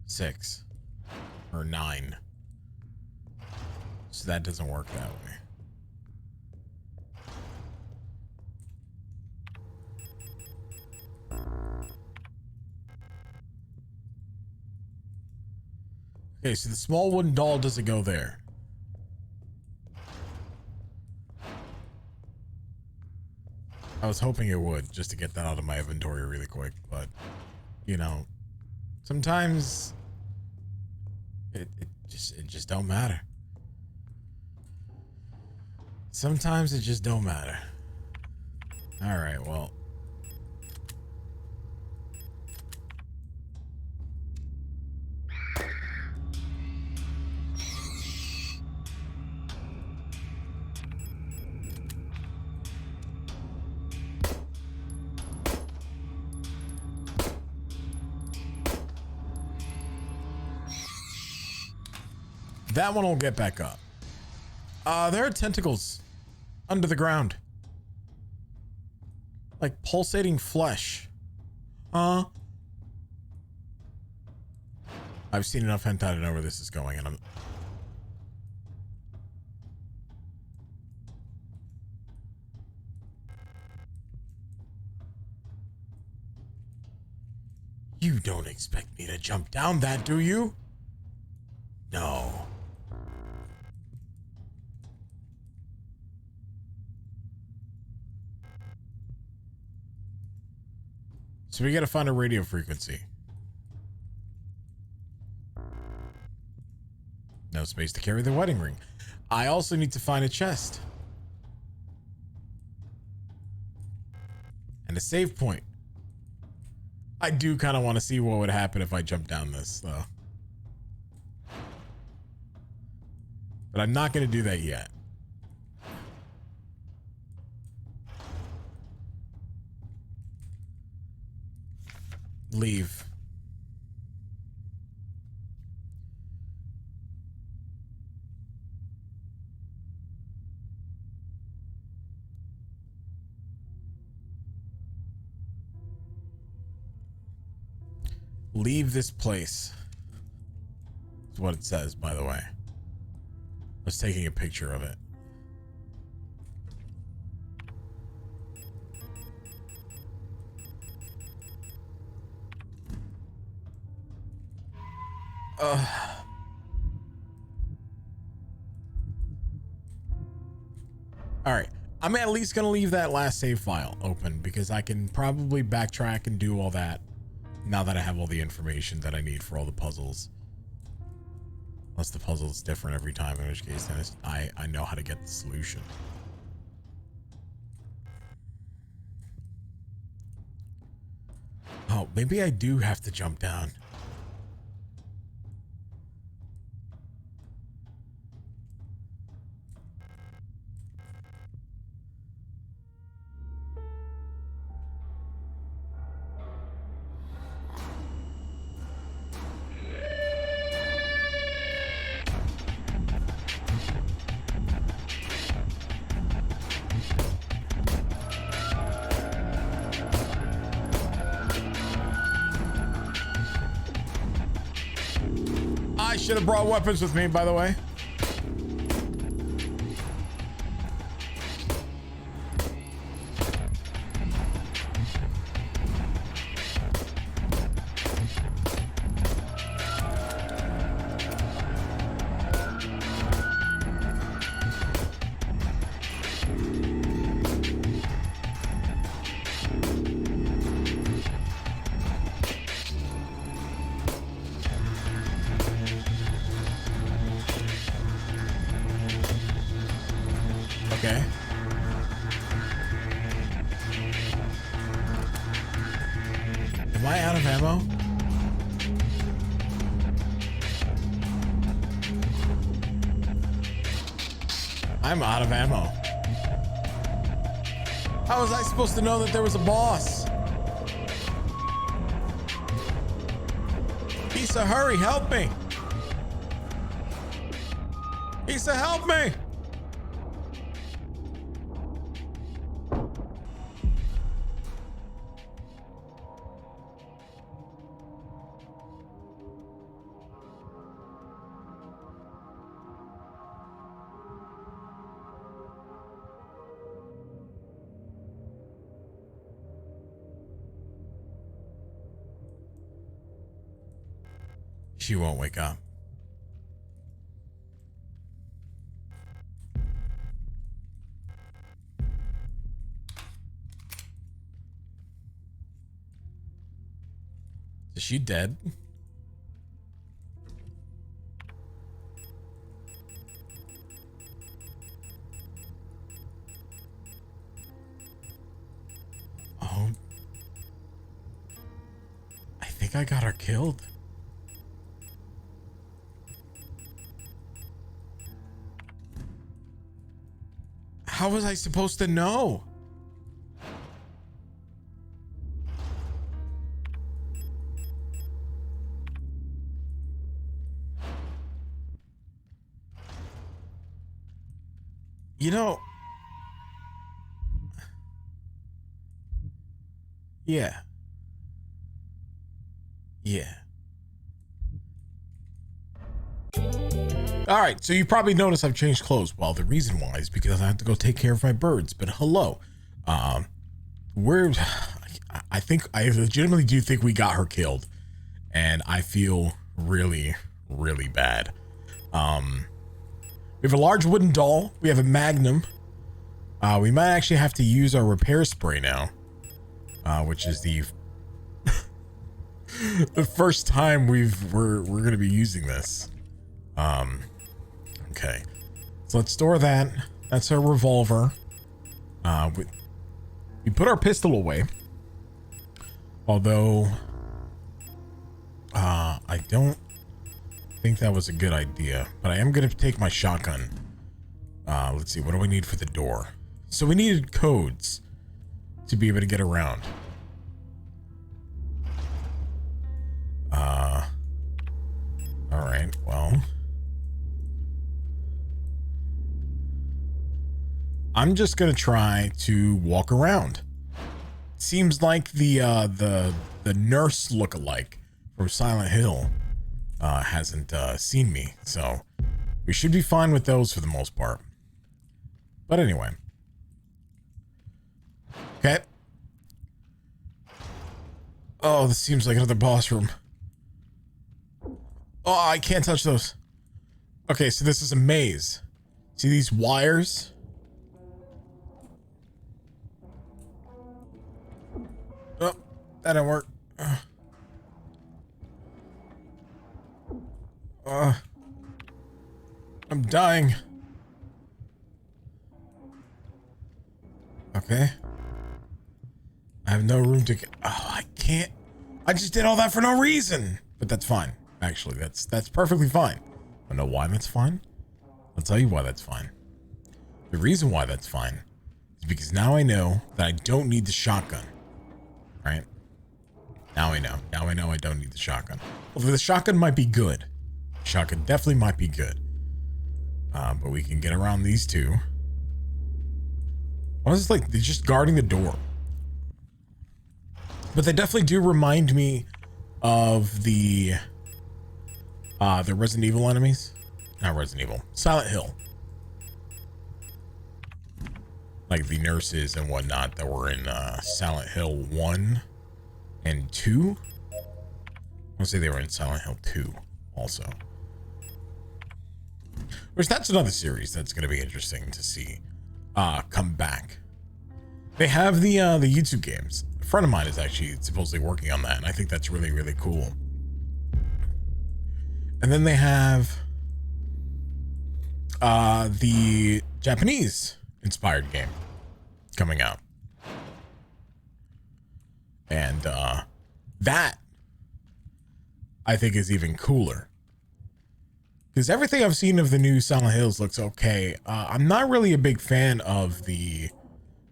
6 or 9. So that doesn't work that way. Okay, so the small wooden doll doesn't go there. I was hoping it would, just to get that out of my inventory really quick, but you know, sometimes it just don't matter. Sometimes it just don't matter. All right, well. That one will get back up. There are tentacles under the ground. Like pulsating flesh. I've seen enough hentai to know where this is going, and You don't expect me to jump down that, do you? No. So we gotta find a radio frequency. No space to carry the wedding ring. I also need to find a chest. And a save point. I do kind of want to see what would happen if I jump down this, though. But I'm not going to do that yet. Leave. Leave this place. That's what it says, by the way. I was taking a picture of it. All right. I'm at least going to leave that last save file open because I can probably backtrack and do all that now that I have all the information that I need for all the puzzles. Unless the puzzle is different every time, in which case then I know how to get the solution. Oh, maybe I do have to jump down. should have brought weapons with me, by the way. Okay. Am I out of ammo? I'm out of ammo. How was I supposed to know that there was a boss? Issa, hurry, help me. Issa, help me. She won't wake up. Is she dead? Oh. I think I got her killed. How was I supposed to know? You know, yeah. All right, so you probably noticed I've changed clothes. Well, the reason why is because I have to go take care of my birds. But hello, I legitimately do think we got her killed, and I feel really, really bad. We have a large wooden doll. We have a magnum. We might actually have to use our repair spray now, which is the the first time we're going to be using this. Okay, so let's store that. That's our revolver. We put our pistol away, although I don't think that was a good idea, but I am going to take my shotgun. Let's see, what do we need for the door? So we needed codes to be able to get around. All right, well, I'm just gonna try to walk around. Seems like the nurse lookalike from Silent Hill hasn't seen me, so we should be fine with those for the most part. But anyway, okay. Oh, this seems like another boss room. Oh, I can't touch those. Okay, so this is a maze. See these wires? Oh, that didn't work. I'm dying. Okay. I have no room to get. Oh, I can't. I just did all that for no reason. But that's fine. Actually, that's perfectly fine. I know why that's fine. I'll tell you why that's fine. The reason why that's fine is because now I know that I don't need the shotgun. Right? Now I know. Now I know I don't need the shotgun. Well, the shotgun might be good. Shotgun definitely might be good. But we can get around these two. I was like, they're just guarding the door. But they definitely do remind me of the The Resident Evil enemies. Not Resident Evil. Silent Hill. Like the nurses and whatnot that were in Silent Hill 1 and 2. I'll say they were in Silent Hill 2 also. Which that's another series that's going to be interesting to see come back. They have the YouTube games. A friend of mine is actually supposedly working on that, and I think that's really, really cool. And then they have the Japanese inspired game coming out. And that I think is even cooler. Because everything I've seen of the new Silent Hills looks okay. I'm not really a big fan of the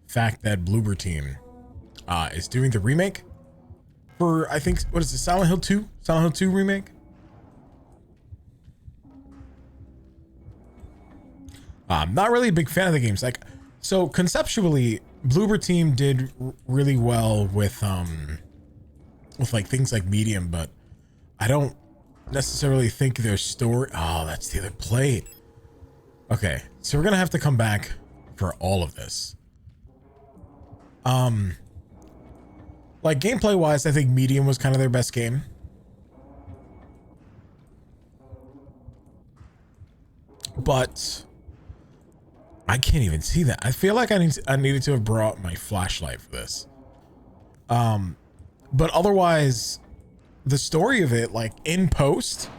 fact that Bloober Team is doing the remake for, I think, what is it, Silent Hill 2? Silent Hill 2 remake? I'm not really a big fan of the games. Like, so conceptually, Bloober Team did really well with like things like Medium, but I don't necessarily think their story. Oh, that's the other plate. Okay, so we're gonna have to come back for all of this. Like gameplay wise, I think Medium was kind of their best game. But I can't even see that. I feel like I needed to have brought my flashlight for this. But otherwise, the story of it, like in post,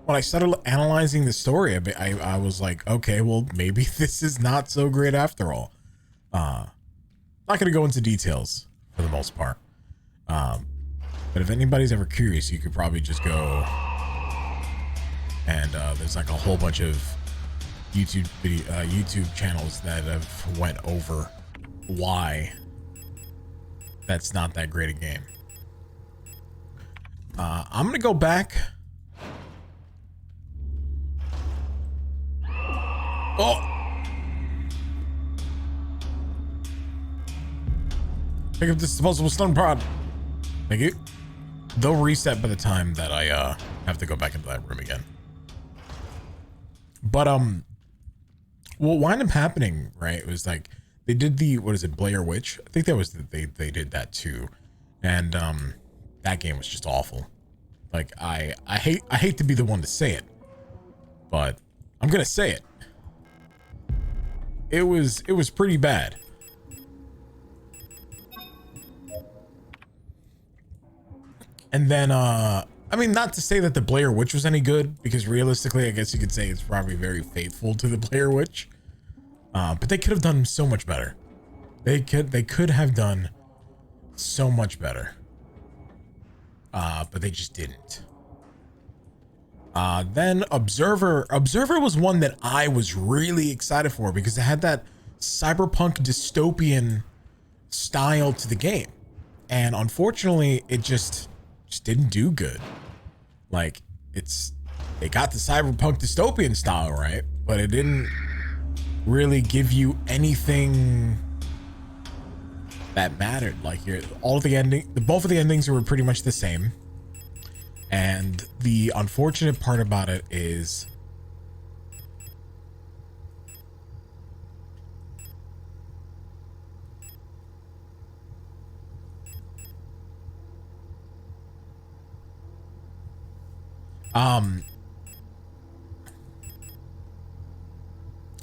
when I started analyzing the story a bit, I was like, okay, well, maybe this is not so great after all. Not gonna go into details for the most part. But if anybody's ever curious, you could probably just go and there's like a whole bunch of YouTube channels that have went over why that's not that great a game. I'm gonna go back. Oh, pick up this disposable stun prod. Thank you. They'll reset by the time that I have to go back into that room again. But what wound up happening, right? It was like they did the, what is it, Blair Witch? I think that was they did that too, and that game was just awful. Like I hate to be the one to say it, but I'm gonna say it. It was pretty bad. And then I mean, not to say that the Blair Witch was any good, because realistically, I guess you could say it's probably very faithful to the Blair Witch. But they could have done so much better. They could have done so much better. But they just didn't. Then Observer was one that I was really excited for because it had that cyberpunk dystopian style to the game. And unfortunately, it just didn't do good. Like, they got the cyberpunk dystopian style right, but it didn't really give you anything that mattered. Like, both of the endings were pretty much the same. And the unfortunate part about it is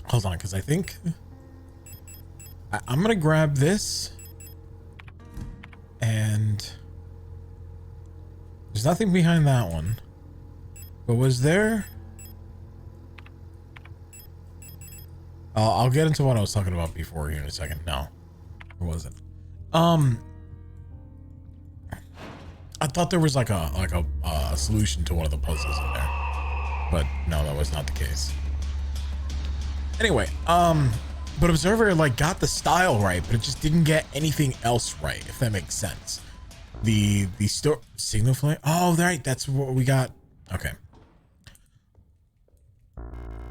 hold on, because I think I'm gonna grab this, and there's nothing behind that one, but was there? I'll get into what I was talking about before here in a second. No, it wasn't. I thought there was like a solution to one of the puzzles in there, but no, that was not the case. Anyway, but Observer like got the style right, but it just didn't get anything else right, if that makes sense. The signal flame. Oh, right, that's what we got. Okay.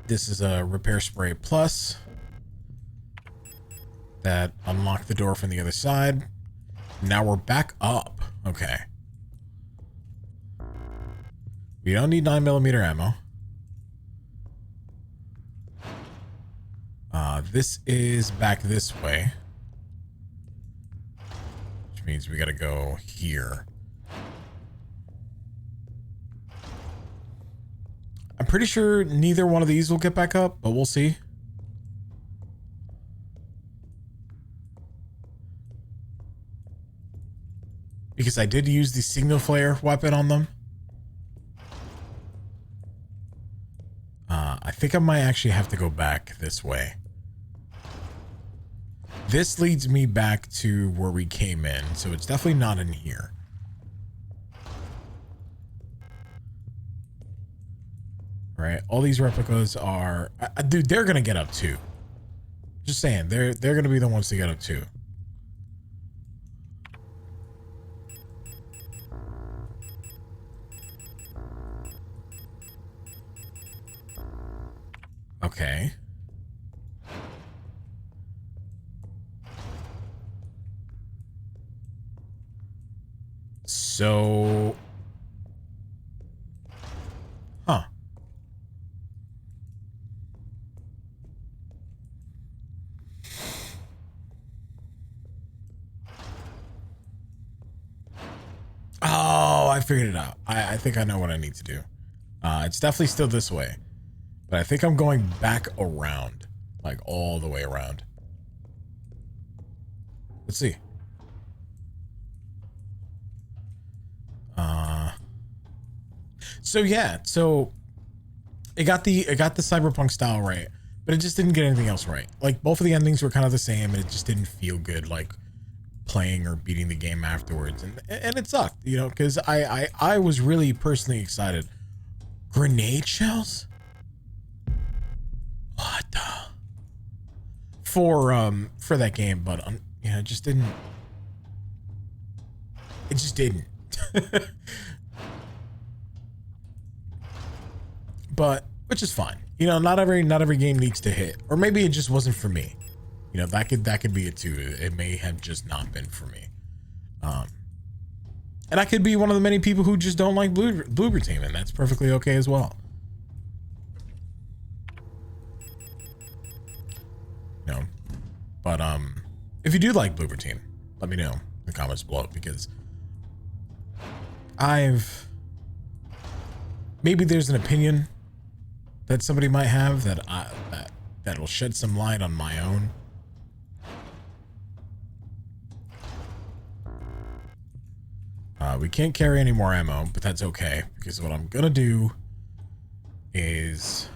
This is a repair spray plus that unlocked the door from the other side. Now we're back up. Okay. We don't need 9mm ammo. This is back this way. Which means we gotta go here. I'm pretty sure neither one of these will get back up, but we'll see. Because I did use the signal flare weapon on them. I think I might actually have to go back this way. This leads me back to where we came in, so it's definitely not in here. Right, all these replicas are... dude, they're gonna get up too. Just saying, they're gonna be the ones to get up too. Okay. So... Huh. Oh, I figured it out. I think I know what I need to do. It's definitely still this way. But I think I'm going back around. Like, all the way around. Let's see. So yeah, so it got the cyberpunk style right, but it just didn't get anything else right. Like, both of the endings were kind of the same, and it just didn't feel good, like playing or beating the game afterwards, and it sucked, you know, because I was really personally excited. Grenade shells? What the? For that game, but you know, it just didn't. It just didn't. But which is fine. You know, not every game needs to hit, or maybe it just wasn't for me. You know, that could be it too. It may have just not been for me. And I could be one of the many people who just don't like Bloober Team, and that's perfectly okay as well. You know, but if you do like Bloober Team, let me know in the comments below, because maybe there's an opinion that somebody might have that will shed some light on my own. We can't carry any more ammo, but that's okay, because what I'm gonna do is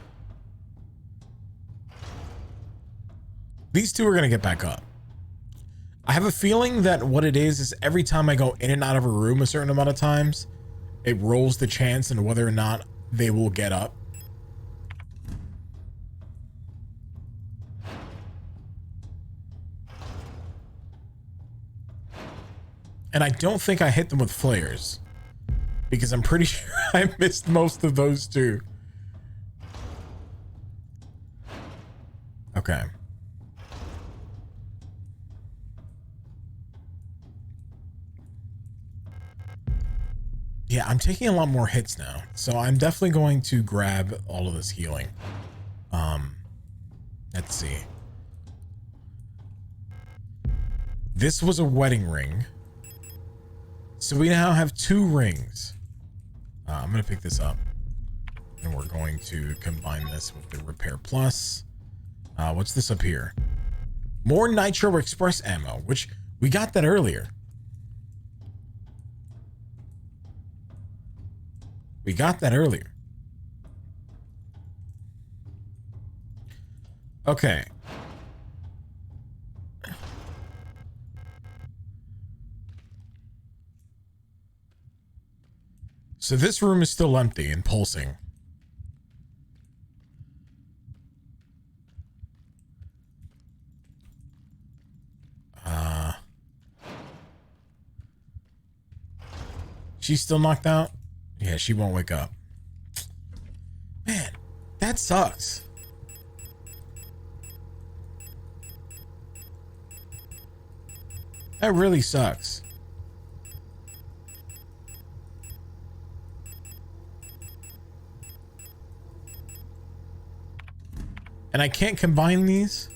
these two are gonna get back up. I have a feeling that what it is every time I go in and out of a room a certain amount of times, it rolls the chance and whether or not they will get up. And I don't think I hit them with flares, because I'm pretty sure I missed most of those too. Okay. Yeah, I'm taking a lot more hits now, so I'm definitely going to grab all of this healing. Let's see. This was a wedding ring. So we now have 2 rings. I'm going to pick this up, and we're going to combine this with the Repair Plus. What's this up here? More Nitro Express ammo, which we got that earlier. We got that earlier. Okay. So this room is still empty and pulsing. She's still knocked out? Yeah, she won't wake up. Man, that sucks. That really sucks. And I can't combine these.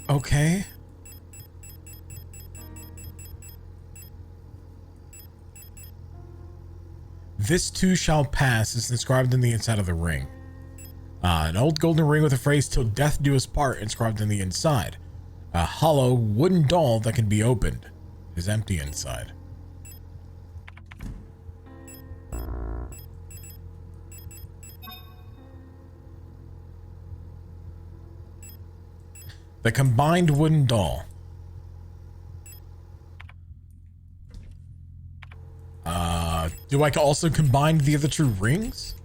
Okay. This too shall pass is inscribed in the inside of the ring. An old golden ring with a phrase "till death do us part" inscribed in the inside. A hollow wooden doll that can be opened. It is empty inside. The combined wooden doll. Do I also combine the other two rings?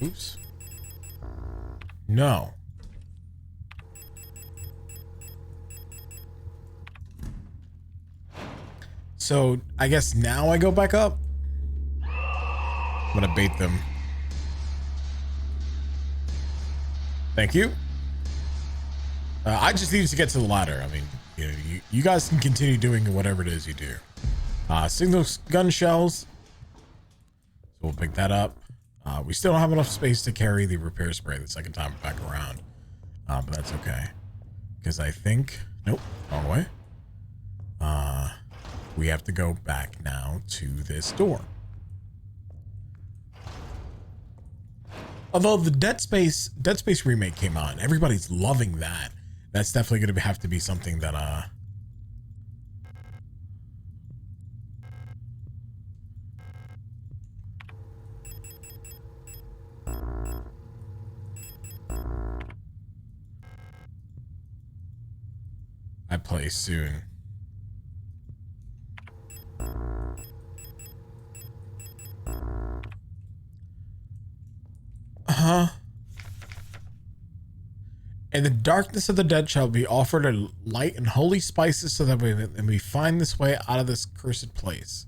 Oops. No. So I guess now I go back up. I'm gonna bait them. Thank you. I just needed to get to the ladder. I mean, you guys can continue doing whatever it is you do. Signal gun shells. So we'll pick that up. We still don't have enough space to carry the repair spray the second time back around. But that's okay. Because I think... Nope, wrong way. We have to go back now to this door. Although the Dead Space remake came out, and everybody's loving that. That's definitely going to have to be something that I play soon. In the darkness of the dead shall be offered a light and holy spices so that we find this way out of this cursed place.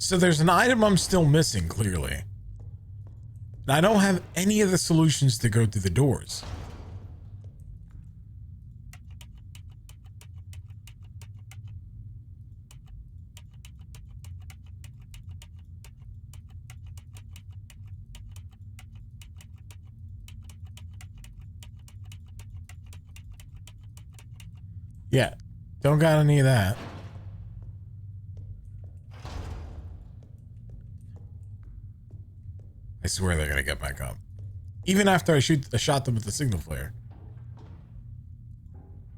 So there's an item I'm still missing, clearly. And I don't have any of the solutions to go through the doors. Yeah, don't got any of that. I swear they're gonna get back up. Even after I shot them with the signal flare.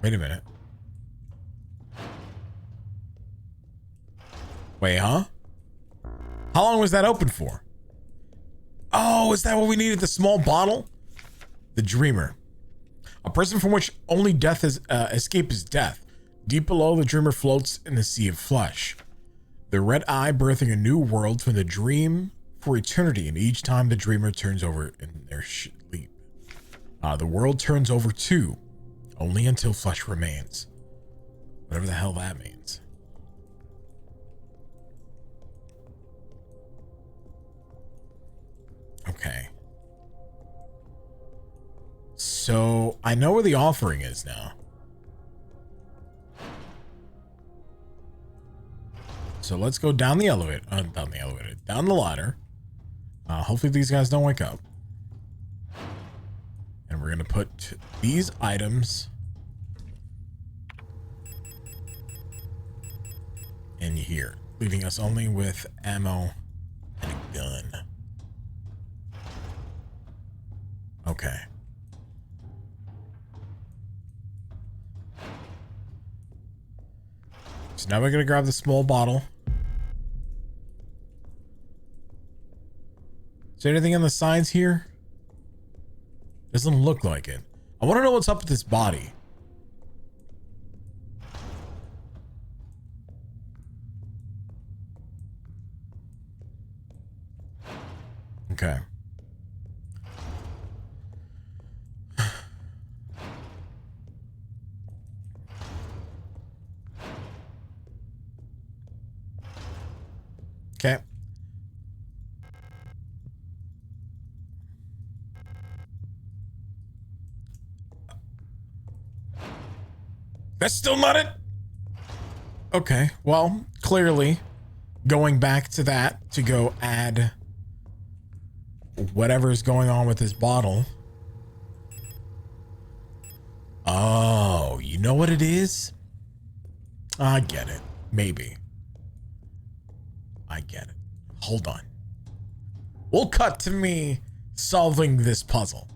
Wait a minute. Wait, huh? How long was that open for? Oh, is that what we needed? The small bottle? The Dreamer. A person from which only death is escape is death. Deep below, the Dreamer floats in the sea of flesh. The red eye birthing a new world from the dream for eternity, and each time the Dreamer turns over in their sleep. The world turns over too, only until flesh remains. Whatever the hell that means. Okay. So, I know where the offering is now. So let's go down the elevator, down the ladder. Hopefully these guys don't wake up. And we're gonna put these items in here, leaving us only with ammo and a gun. Okay. So now we're gonna grab the small bottle. Is there anything on the sides here? Doesn't look like it. I want to know what's up with this body. Okay. Okay. That's still not it. Okay. Well, clearly going back to that to go add whatever's going on with this bottle. Oh, you know what it is? I get it. Maybe. I get it. Hold on. We'll cut to me solving this puzzle.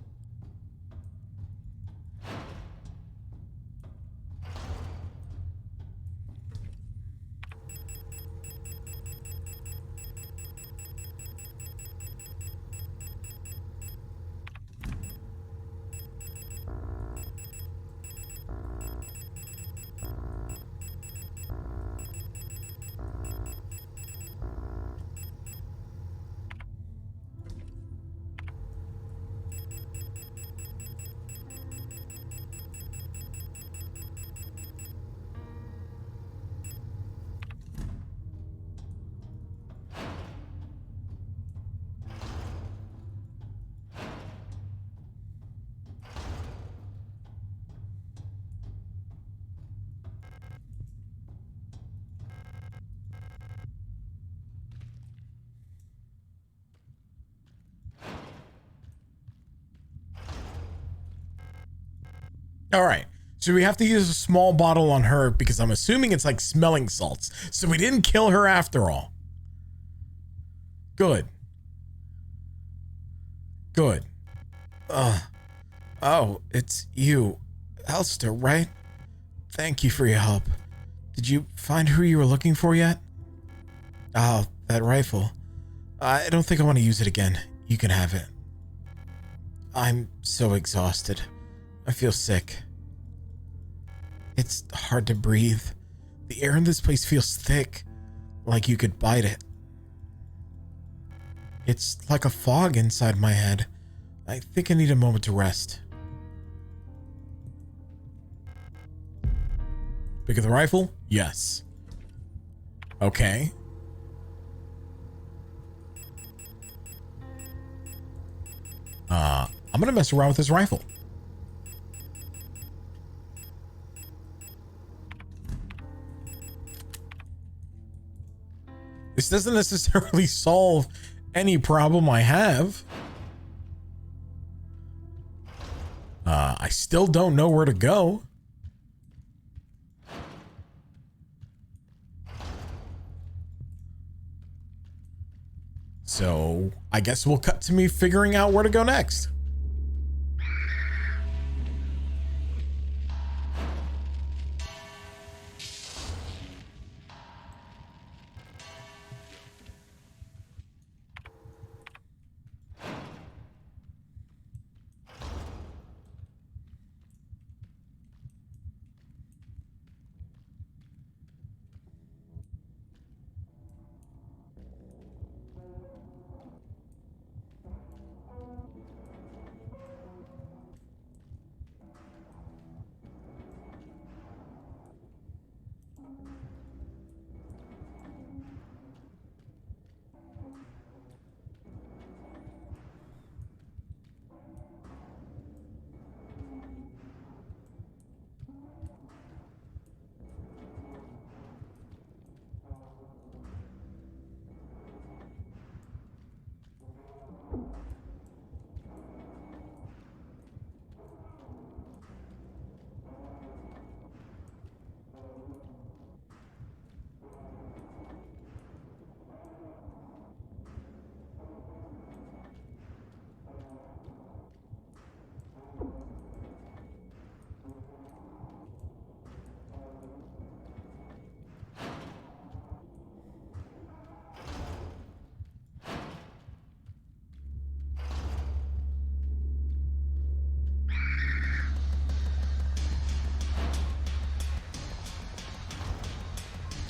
All right. So we have to use a small bottle on her because I'm assuming it's like smelling salts. So we didn't kill her after all. Good. Good. Oh, it's you, Elster, right? Thank you for your help. Did you find who you were looking for yet? Oh, that rifle. I don't think I want to use it again. You can have it. I'm so exhausted. I feel sick. It's hard to breathe. The air in this place feels thick, like you could bite it. It's like a fog inside my head. I think I need a moment to rest. Pick of the rifle? Yes. Okay. I'm gonna mess around with this rifle. This doesn't necessarily solve any problem I have. I still don't know where to go. So I guess we'll cut to me figuring out where to go next.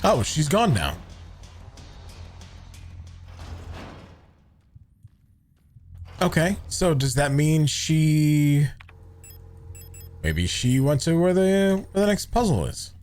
Oh, she's gone now. Okay, so does that mean maybe she went to where the next puzzle is?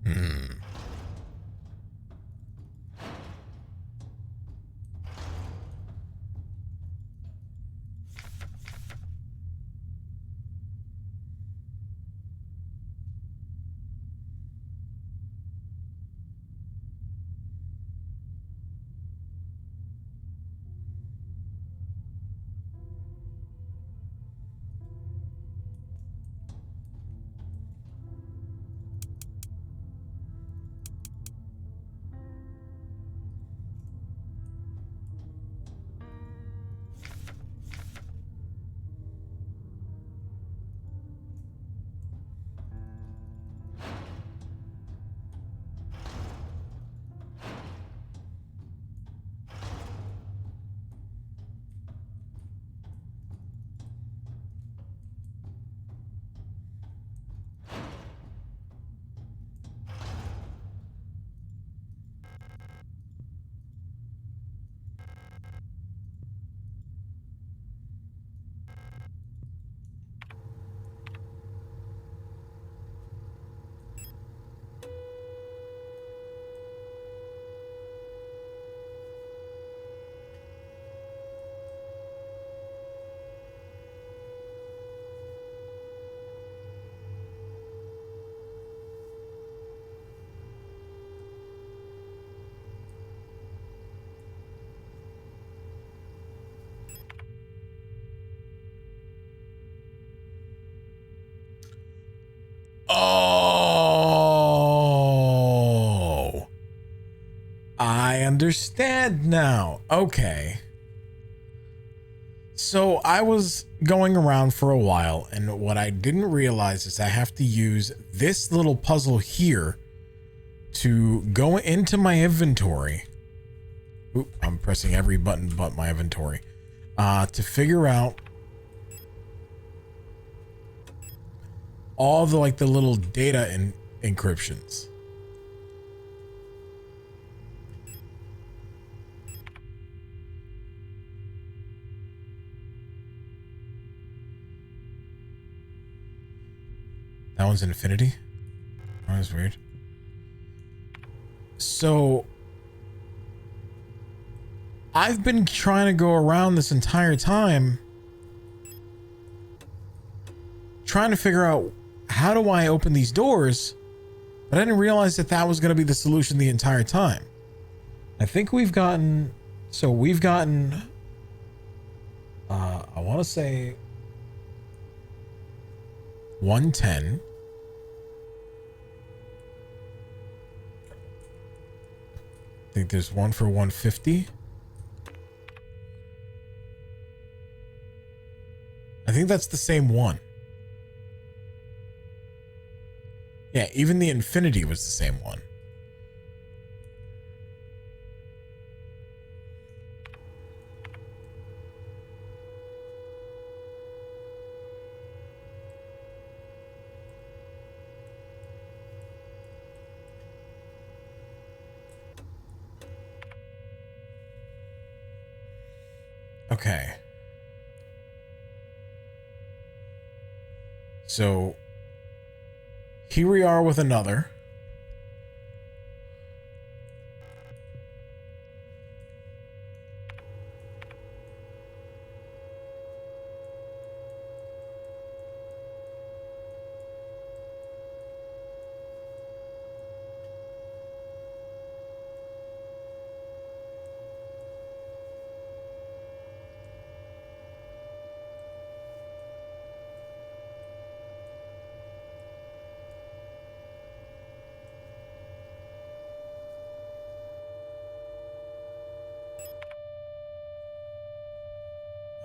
Hmm. Oh, I understand now. Okay. So I was going around for a while, and what I didn't realize is I have to use this little puzzle here to go into my inventory. Oop, I'm pressing every button but my inventory. To figure out all the like the little data encryptions. That one's infinity. Oh, that's weird. So I've been trying to go around this entire time trying to figure out how do I open these doors, but I didn't realize that that was going to be the solution the entire time. I think we've gotten, I want to say 110. I think there's one for 150. I think that's the same one. Yeah, even the infinity was the same one. Okay. So here we are with another.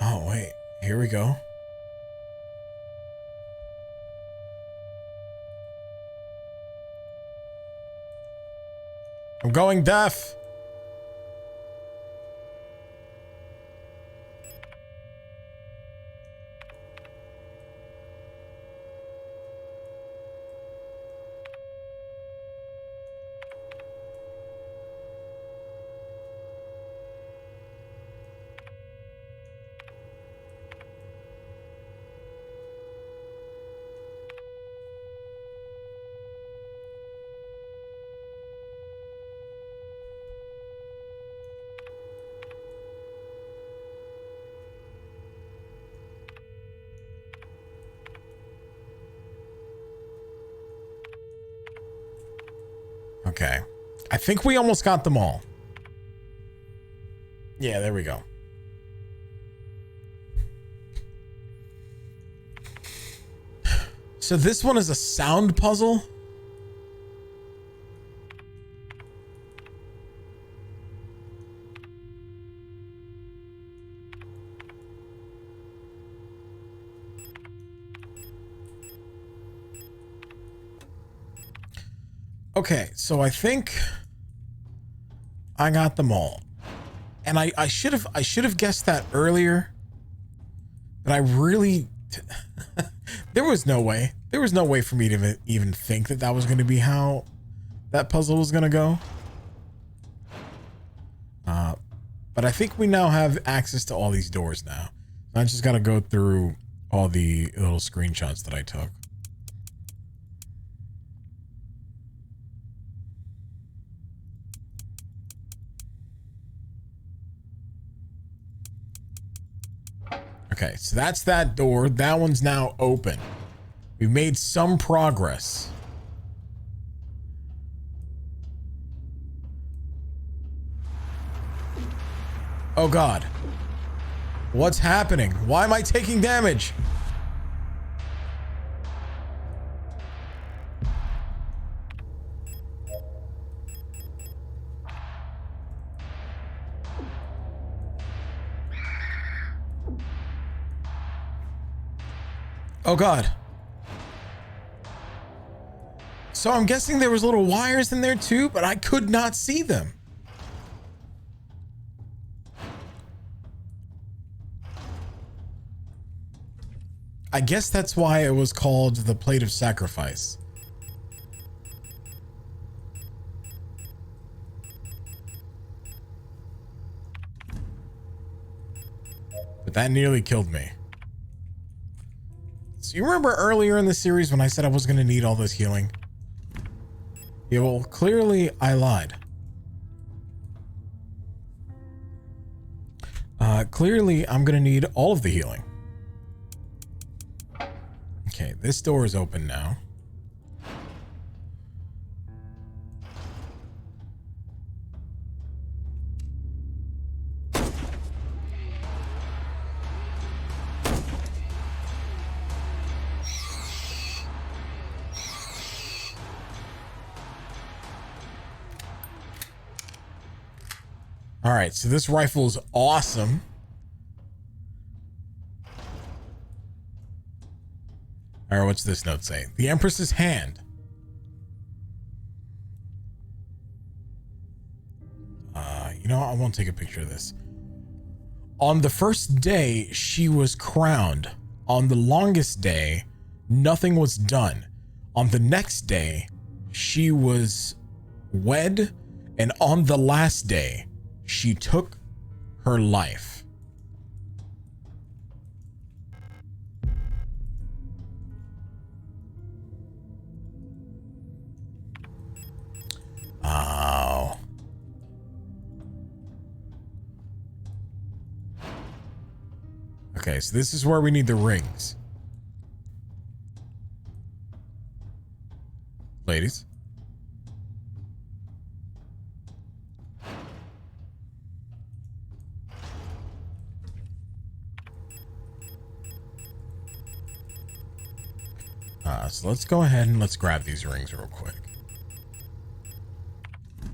Oh, wait. Here we go. I'm going deaf. Okay. I think we almost got them all. Yeah, there we go. So this one is a sound puzzle. Okay, so I think I got them all. And I should have guessed that earlier. But I really there was no way. There was no way for me to even think that that was going to be how that puzzle was going to go. But I think we now have access to all these doors now. I just got to go through all the little screenshots that I took. Okay, so that's that door. That one's now open. We've made some progress. Oh God. What's happening? Why am I taking damage? Oh God. So I'm guessing there was little wires in there too, but I could not see them. I guess that's why it was called the Plate of Sacrifice. But that nearly killed me. So you remember earlier in the series when I said I was going to need all this healing? Yeah, well, clearly I lied. Clearly I'm going to need all of the healing. Okay, this door is open now. All right, so this rifle is awesome. All right, what's this note say? The Empress's hand. You know, I won't take a picture of this. On the first day, she was crowned. On the longest day, nothing was done. On the next day, she was wed. And on the last day, she took her life. Oh. Okay, so this is where we need the rings. Ladies. So let's go ahead and let's grab these rings real quick.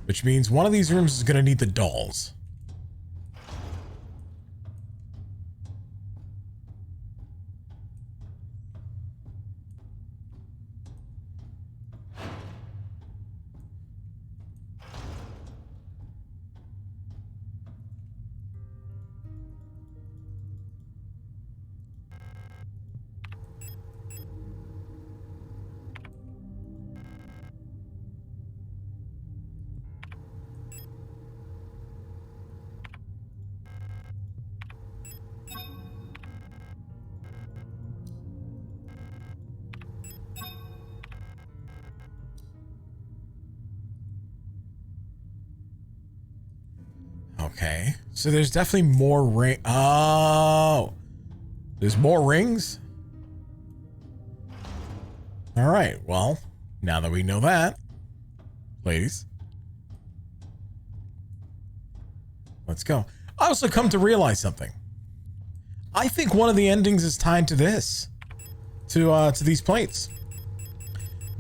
Which means one of these rooms is going to need the dolls. Okay, so there's definitely more ring. Oh, there's more rings. All right, well, now that we know that, ladies, let's go. I also come to realize something. I think one of the endings is tied to this, to these plates,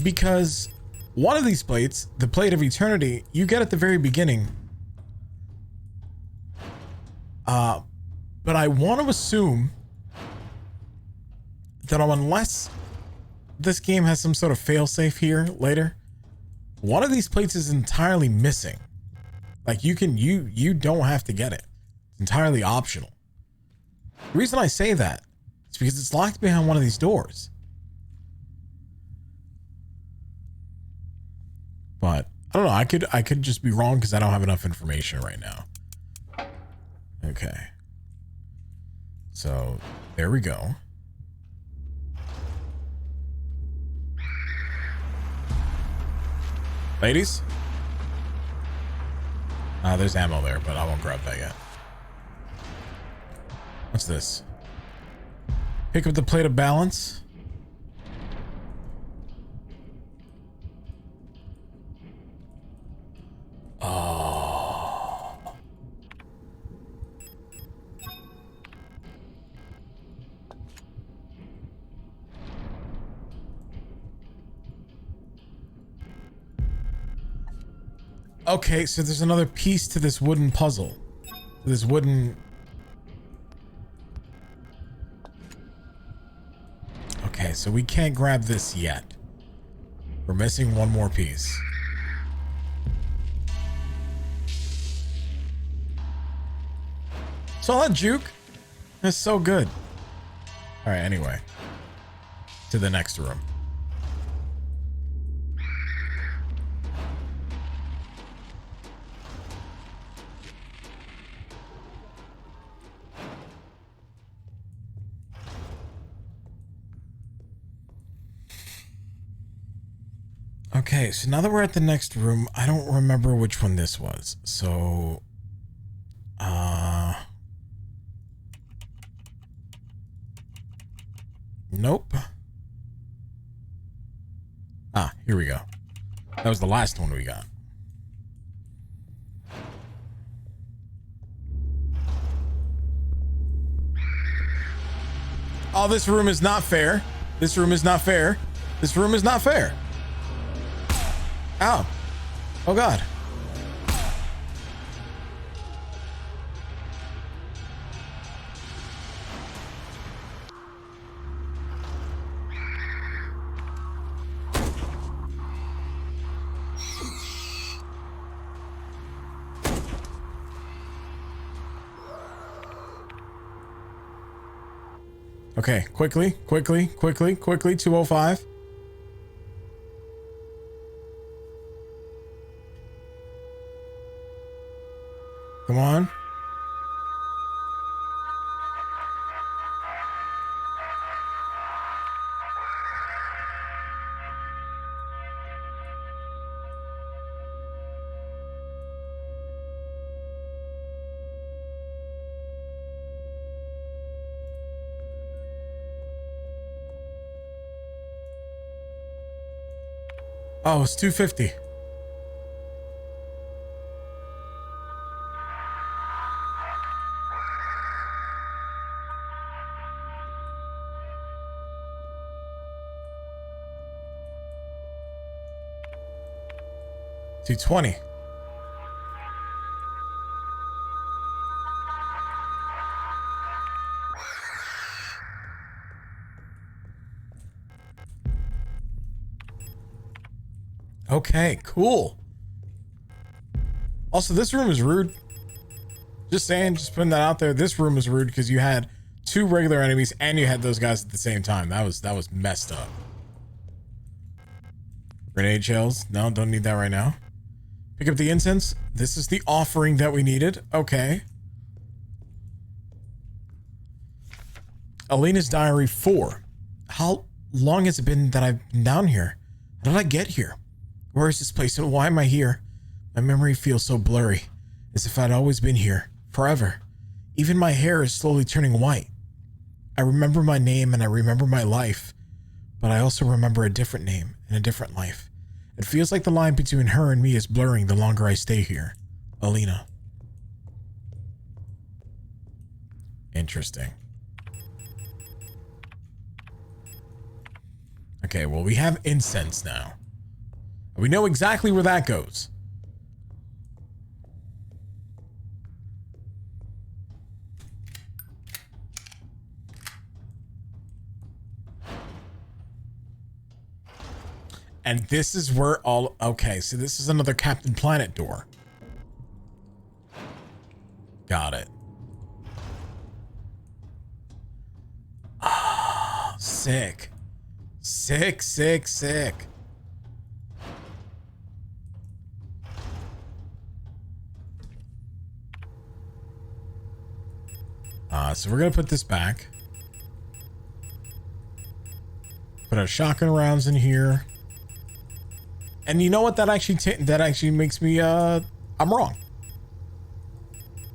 because one of these plates, the Plate of Eternity, you get at the very beginning. But I want to assume that unless this game has some sort of failsafe here later, one of these plates is entirely missing. Like you don't have to get it. It's entirely optional. The reason I say that is because it's locked behind one of these doors. But I don't know. I could just be wrong because I don't have enough information right now. Okay. So there we go. Ladies? There's ammo there, but I won't grab that yet. What's this? Pick up the Plate of Balance. Oh. Okay, so there's another piece to this wooden puzzle. This wooden... Okay, so we can't grab this yet. We're missing one more piece. So that juke, that's so good. All right, anyway, to the next room. Okay, so now that we're at the next room, I don't remember which one this was. So, nope. Ah, here we go. That was the last one we got. Oh, this room is not fair. This room is not fair. This room is not fair. Ow. Oh, God. Okay, quickly, 205. Come on. Oh, it's 250. $220. Okay, cool. Also, this room is rude. Just saying, just putting that out there. This room is rude because you had two regular enemies and you had those guys at the same time. That was messed up. Grenade shells. No, don't need that right now. Pick up the incense. This is the offering that we needed. Okay. Alina's Diary 4. How long has it been that I've been down here? How did I get here? Where is this place and why am I here? My memory feels so blurry, as if I'd always been here, forever. Even my hair is slowly turning white. I remember my name and I remember my life, but I also remember a different name and a different life. It feels like the line between her and me is blurring the longer I stay here. Alina. Interesting. Okay, well, we have incense now. We know exactly where that goes. And this is where all... Okay, so this is another Captain Planet door. Got it. Ah, sick. Sick. So we're going to put this back. Put our shotgun rounds in here. And you know what? That actually makes me, I'm wrong.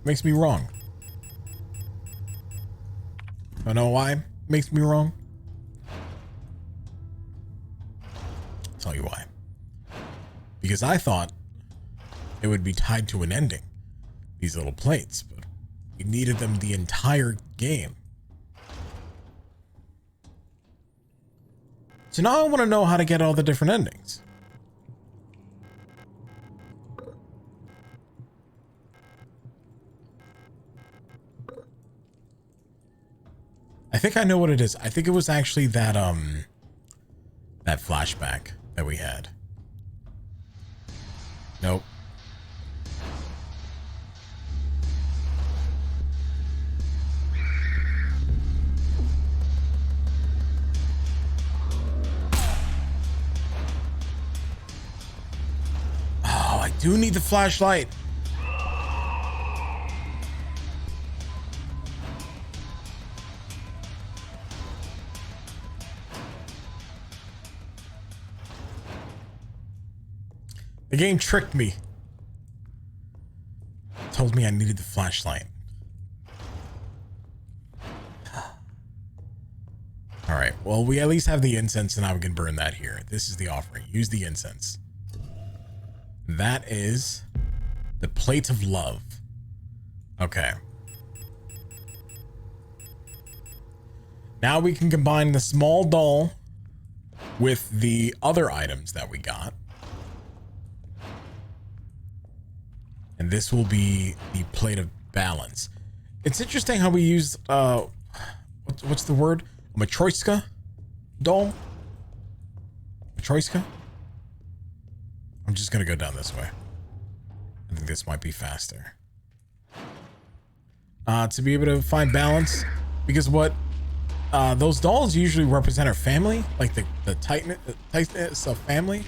Makes me wrong. I know why makes me wrong. I'll tell you why. Because I thought it would be tied to an ending. These little plates, but we needed them the entire game. So now I want to know how to get all the different endings. I think I know what it is. I think it was actually that that flashback that we had. Nope. Oh, I do need the flashlight. The game tricked me. Told me I needed the flashlight. All right. Well, we at least have the incense, and now we can burn that here. This is the offering. Use the incense. That is the plate of love. Okay. Now we can combine the small doll with the other items that we got. And this will be the plate of balance. It's interesting how we use what's the word? Matryoshka doll? Matryoshka? I'm just gonna go down this way. I think this might be faster. To be able to find balance, because what those dolls usually represent our family, like the tightness of family,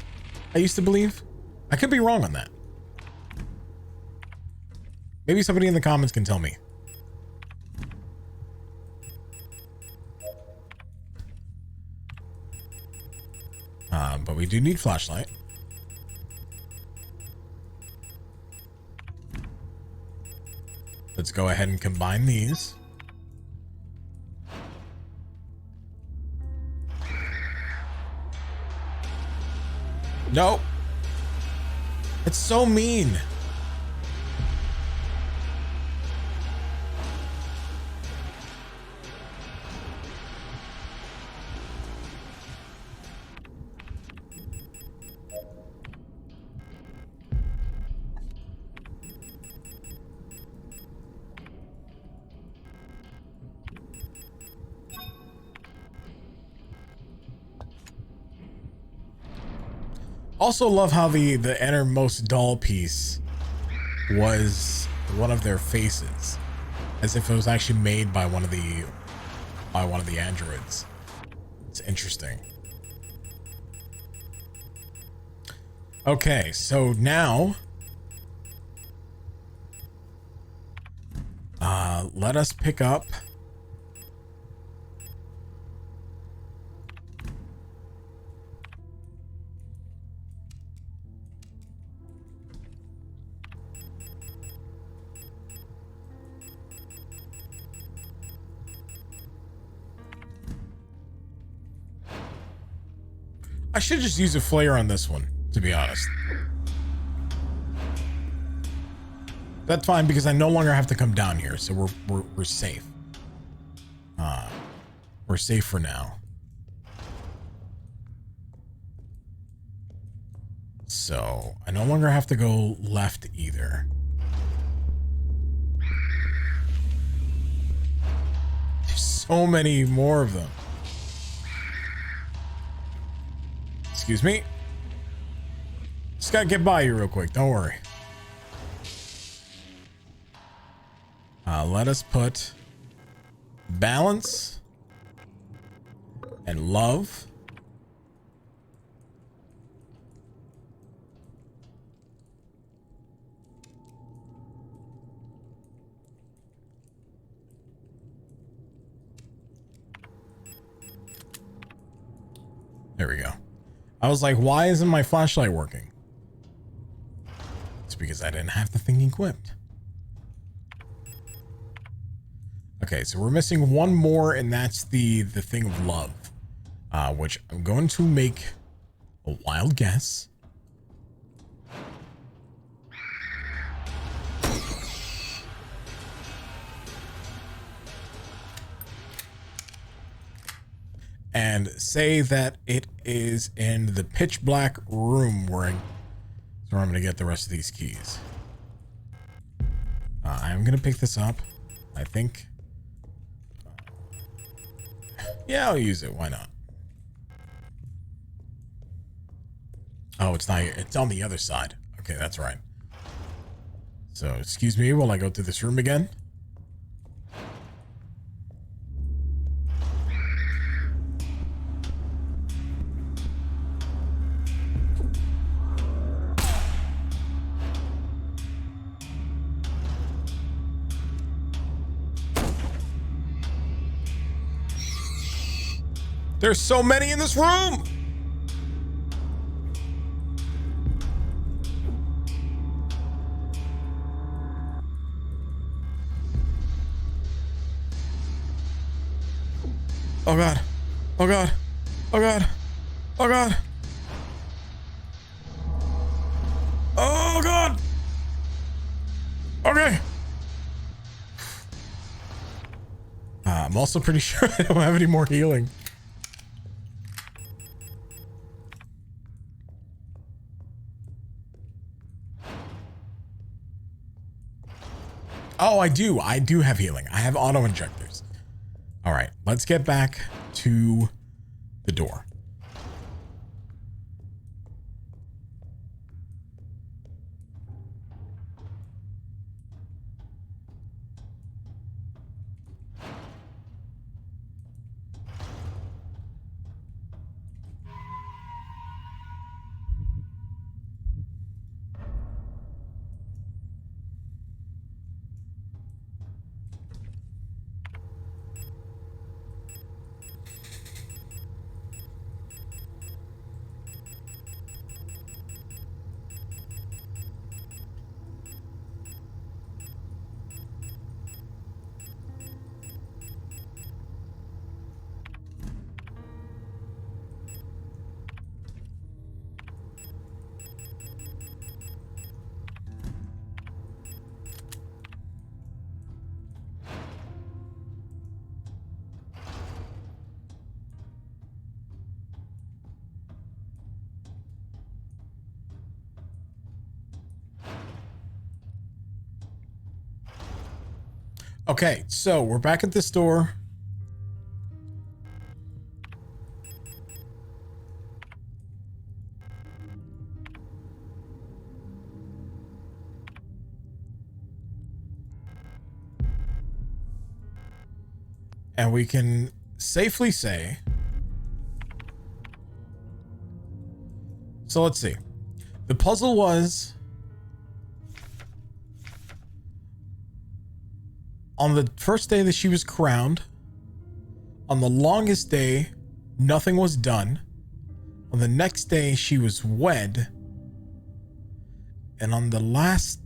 I used to believe. I could be wrong on that. Maybe somebody in the comments can tell me. But we do need flashlight. Let's go ahead and combine these. No. It's so mean. Also love how the innermost doll piece was one of their faces, as if it was actually made by one of the androids. It's interesting. Okay, so now let us pick up I should just use a flare on this one, to be honest. That's fine because I no longer have to come down here, so we're safe. We're safe for now. So I no longer have to go left either. There's so many more of them. Excuse me. Just gotta get by you real quick. Don't worry. Let us put balance and love. There we go. I was like, why isn't my flashlight working? It's because I didn't have the thing equipped. Okay, so we're missing one more, and that's the thing of love, which I'm going to make a wild guess. And say that it is in the pitch black room where I'm going to get the rest of these keys. I'm going to pick this up, I think. Yeah, I'll use it. Why not? Oh, it's not here. It's on the other side. Okay, that's right. So, excuse me while I go through this room again. There's so many in this room! Oh god. Oh god. Oh god. Oh god. Oh god. Okay. I'm also pretty sure I don't have any more healing. Oh, I do. I do have healing. I have auto injectors. All right, let's get back to the door. Okay, so we're back at this door. And we can safely say, so let's see. The puzzle was on the first day that she was crowned, on the longest day, nothing was done. On the next day, she was wed. And on the last,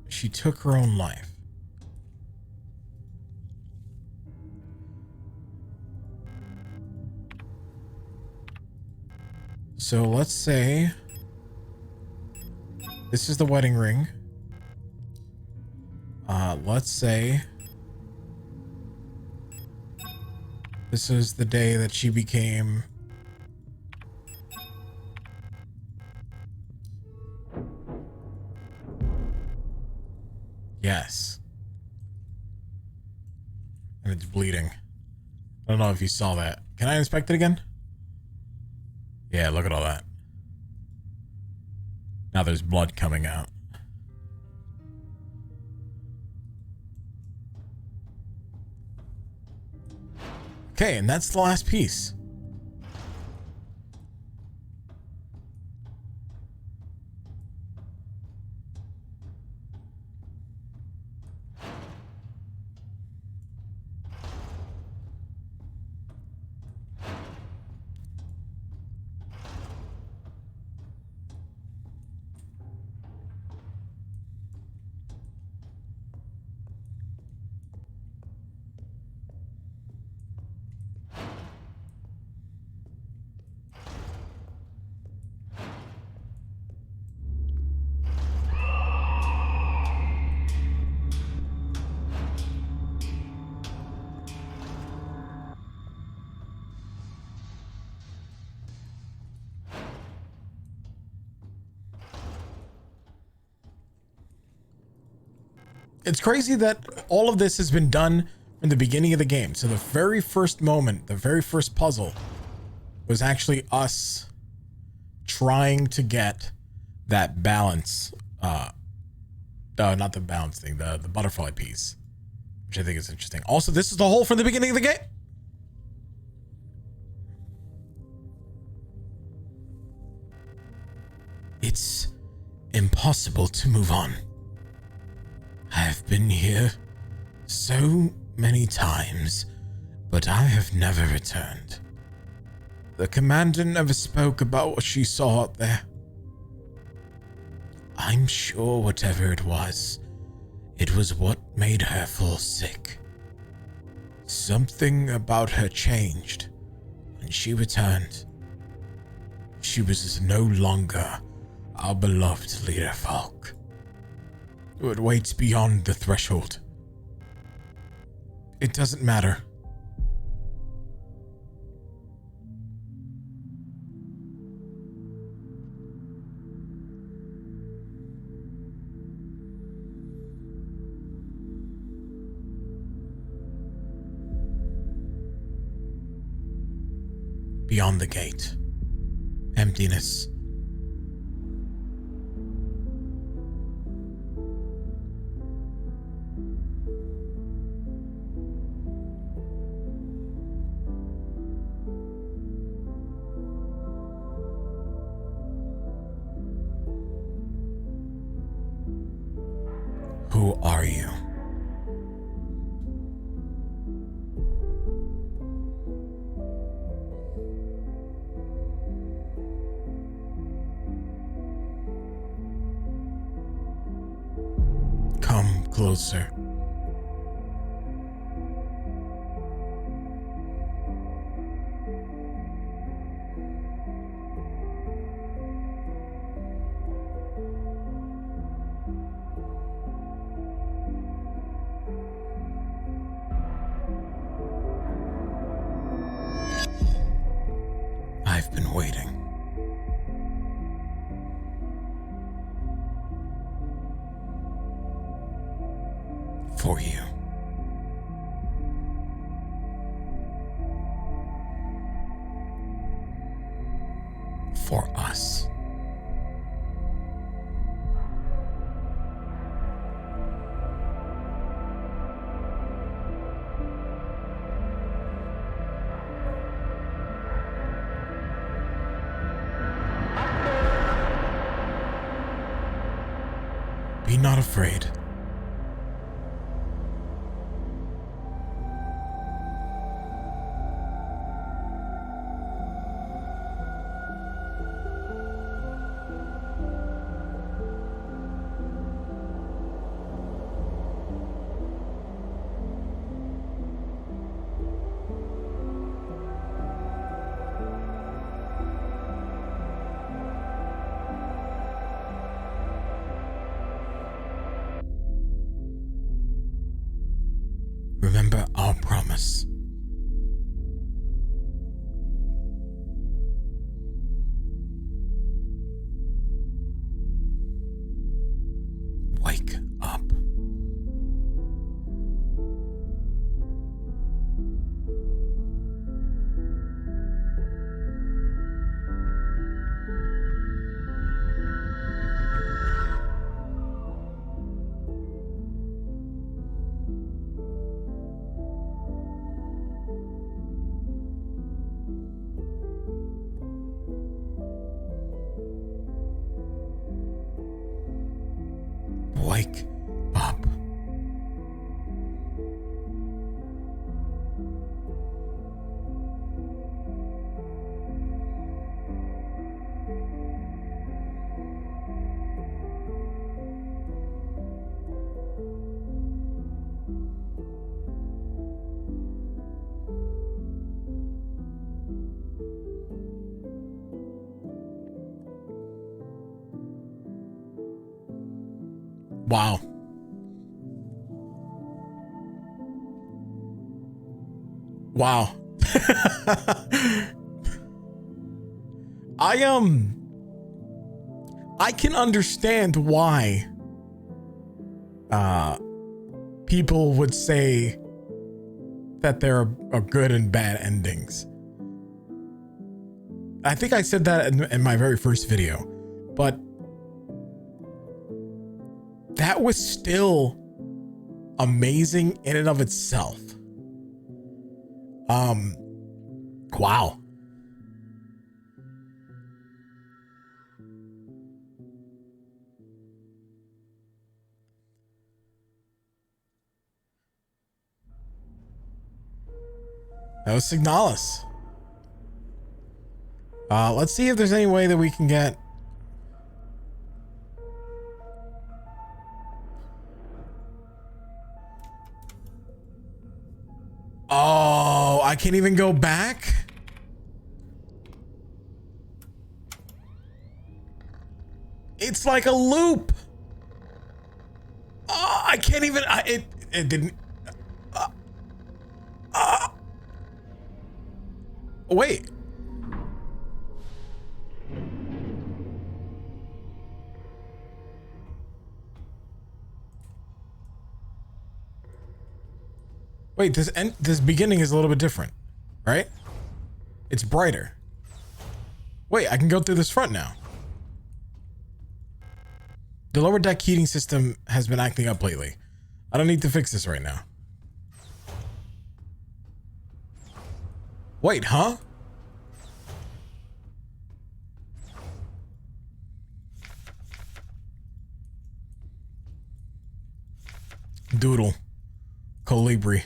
she took her own life. So let's say this is the wedding ring. Let's say this is the day that she became yes. And it's bleeding. I don't know if you saw that. Can I inspect it again? Yeah, look at all that. Now there's blood coming out. Okay, and that's the last piece. It's crazy that all of this has been done from the beginning of the game. So the very first moment, the very first puzzle was actually us trying to get that balance, not the balance thing, the butterfly piece, which I think is interesting. Also, this is the hole from the beginning of the game. It's impossible to move on. I have been here so many times, but I have never returned. The commander never spoke about what she saw up there. I'm sure whatever it was what made her fall sick. Something about her changed when she returned. She was no longer our beloved leader Falk, who had waits beyond the threshold. It doesn't matter. Beyond the gate, emptiness. Who are you? Come closer. I've been waiting. For you. For us. Be not afraid. Remember our promise. Wake up. Wake up. Wow. Wow. I can understand why people would say that there are good and bad endings. I think I said that in my very first video, but that was still amazing in and of itself. Wow. That was Signalis. Let's see if there's any way that we can get. Oh, I can't even go back. It's like a loop. Oh, I can't even. It didn't. Wait. Wait, this beginning is a little bit different, right? It's brighter. Wait, I can go through this front now. The lower deck heating system has been acting up lately. I don't need to fix this right now. Wait, huh? Doodle. Colibri.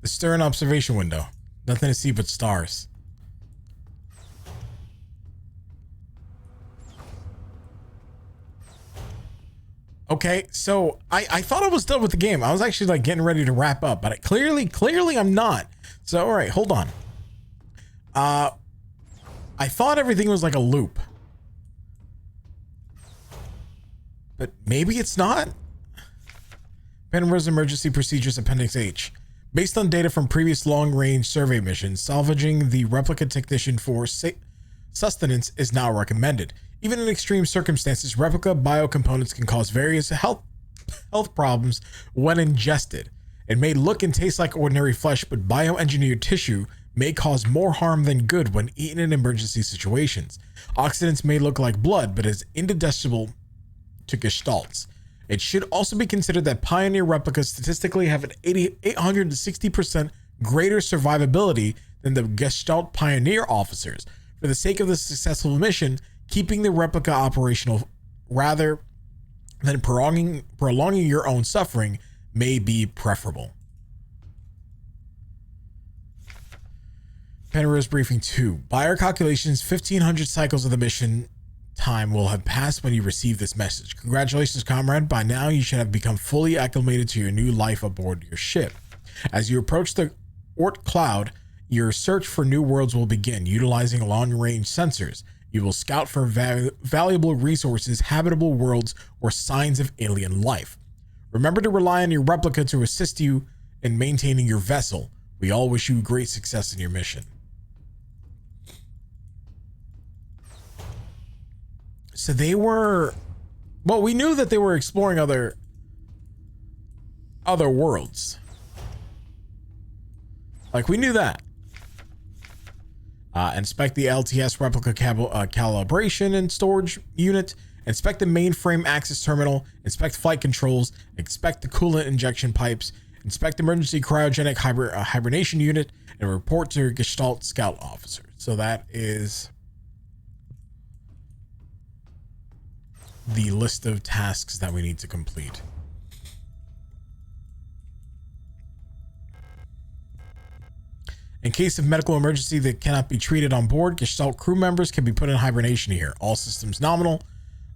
The stern observation window. Nothing to see but stars. Okay, so I thought I was done with the game. I was actually like getting ready to wrap up, but clearly I'm not. So, all right, hold on. I thought everything was like a loop, but maybe it's not. Penrose Emergency Procedures Appendix H. Based on data from previous long-range survey missions, salvaging the replica technician for sustenance is now recommended. Even in extreme circumstances, replica biocomponents can cause various health problems when ingested. It may look and taste like ordinary flesh, but bioengineered tissue may cause more harm than good when eaten in emergency situations. Oxidants may look like blood, but is indigestible to gestalts. It should also be considered that Pioneer replicas statistically have an 860% greater survivability than the Gestalt Pioneer officers. For the sake of the successful mission, keeping the replica operational rather than prolonging your own suffering may be preferable. Penrose Briefing 2. By our calculations, 1,500 cycles of the mission time will have passed when you receive this message. Congratulations, comrade. By now, you should have become fully acclimated to your new life aboard your ship. As you approach the Oort cloud, your search for new worlds will begin. Utilizing long-range sensors, you will scout for valuable resources, habitable worlds, or signs of alien life. Remember to rely on your replica to assist you in maintaining your vessel. We all wish you great success in your mission. So they were, well, we knew that they were exploring other worlds. Like, we knew that. Inspect the LTS replica calibration and storage unit. Inspect the mainframe access terminal. Inspect flight controls. Inspect the coolant injection pipes. Inspect emergency cryogenic hibernation unit. And report to your Gestalt scout officer. So that is the list of tasks that we need to complete. In case of medical emergency that cannot be treated on board, Gestalt crew members can be put in hibernation here. All systems nominal.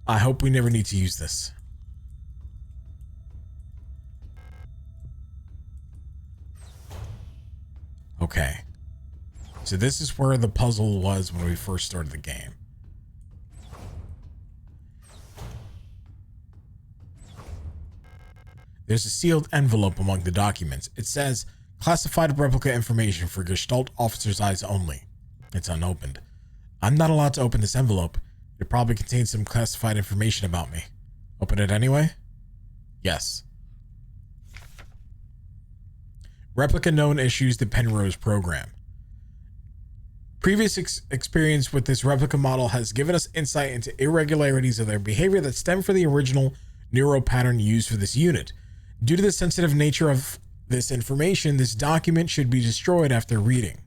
I hope we never need to use this. Okay. So this is where the puzzle was when we first started the game. There's a sealed envelope among the documents. It says, classified replica information for Gestalt officers' eyes only. It's unopened. I'm not allowed to open this envelope. It probably contains some classified information about me. Open it anyway? Yes. Replica known issues the Penrose program. Previous experience with this replica model has given us insight into irregularities of their behavior that stem from the original neural pattern used for this unit. Due to the sensitive nature of this information, this document should be destroyed after reading.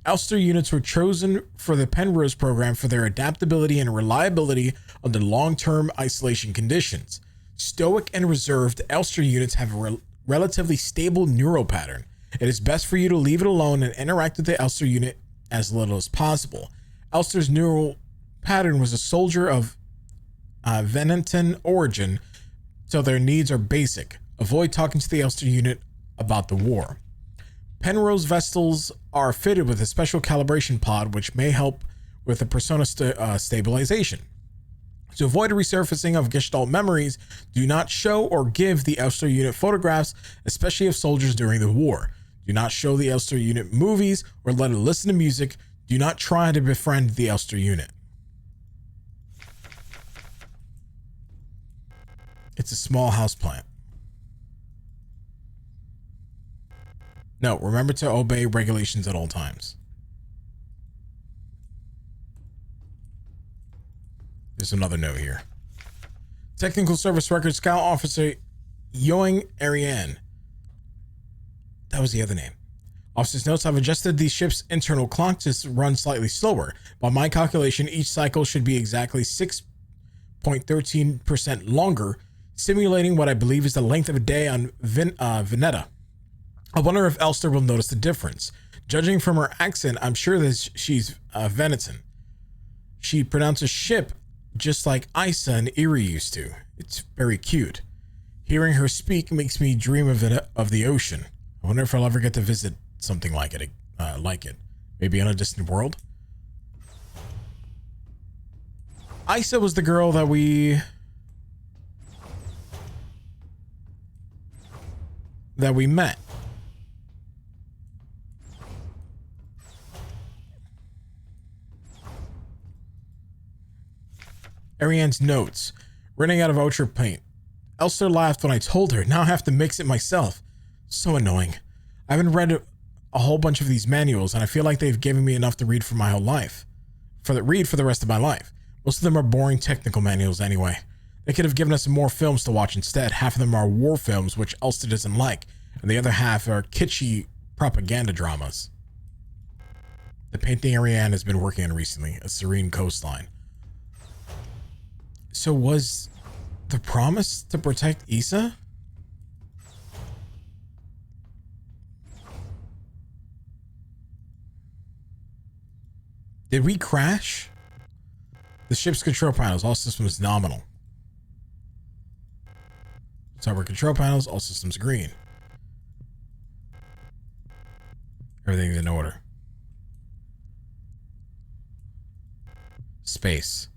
Elster units were chosen for the Penrose program for their adaptability and reliability under long-term isolation conditions. Stoic and reserved Elster units have a relatively stable neural pattern. It is best for you to leave it alone and interact with the Elster unit as little as possible. Elster's neural pattern was a soldier of Venetian origin, so their needs are basic. Avoid talking to the Elster unit about the war. Penrose vessels are fitted with a special calibration pod which may help with the persona stabilization. To avoid a resurfacing of Gestalt memories, do not show or give the Elster unit photographs, especially of soldiers during the war. Do not show the Elster unit movies or let it listen to music. Do not try to befriend the Elster unit. It's a small houseplant. No, remember to obey regulations at all times. There's another note here. Technical Service Record Scout Officer Yoing Ariane. That was the other name. Officer's notes: I've adjusted the ship's internal clock to run slightly slower. By my calculation, each cycle should be exactly 6.13% longer, simulating what I believe is the length of a day on Veneta. I wonder if Elster will notice the difference. Judging from her accent, I'm sure that she's Venetian. She pronounces ship just like Isa and Erie used to. It's very cute. Hearing her speak makes me dream of the ocean. I wonder if I'll ever get to visit something like it. Maybe in a distant world. Isa was the girl that we met. Ariane's notes. Running out of Ultra paint. Elster laughed when I told her. Now I have to mix it myself. So annoying. I haven't read a whole bunch of these manuals, and I feel like they've given me enough to read for my whole life. For the rest of my life. Most of them are boring technical manuals anyway. They could have given us more films to watch instead. Half of them are war films, which Elster doesn't like, and the other half are kitschy propaganda dramas. The painting Ariane has been working on recently, a serene coastline. So was the promise to protect Isa? Did we crash? The ship's control panels, all systems nominal. Cyber control panels, all systems green. Everything's in order. Space.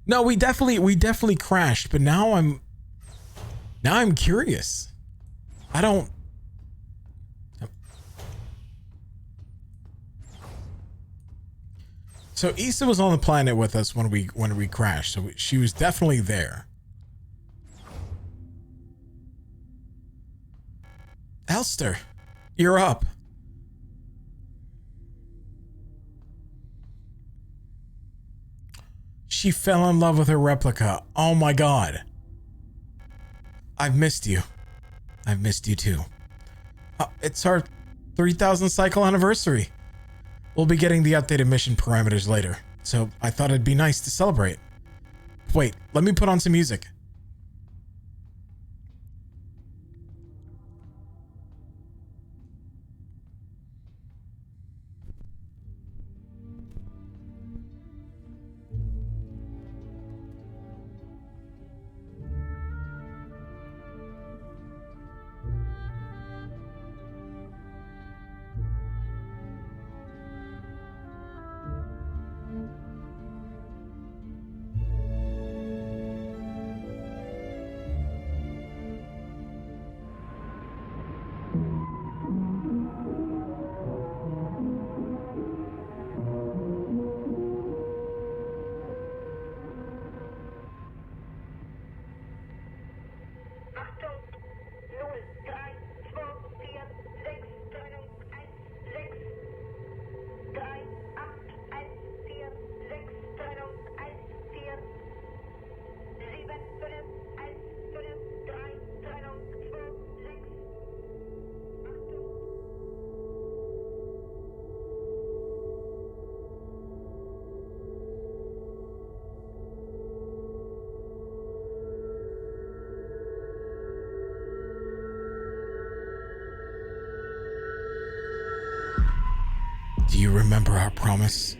No, we definitely crashed, but now I'm curious. I don't. So Isa was on the planet with us when we crashed, so she was definitely there. Elster, you're up. She fell in love with her replica. Oh my god. I've missed you. I've missed you too. It's our 3000 cycle anniversary. We'll be getting the updated mission parameters later, so I thought it'd be nice to celebrate. Wait, let me put on some music. you remember our promise?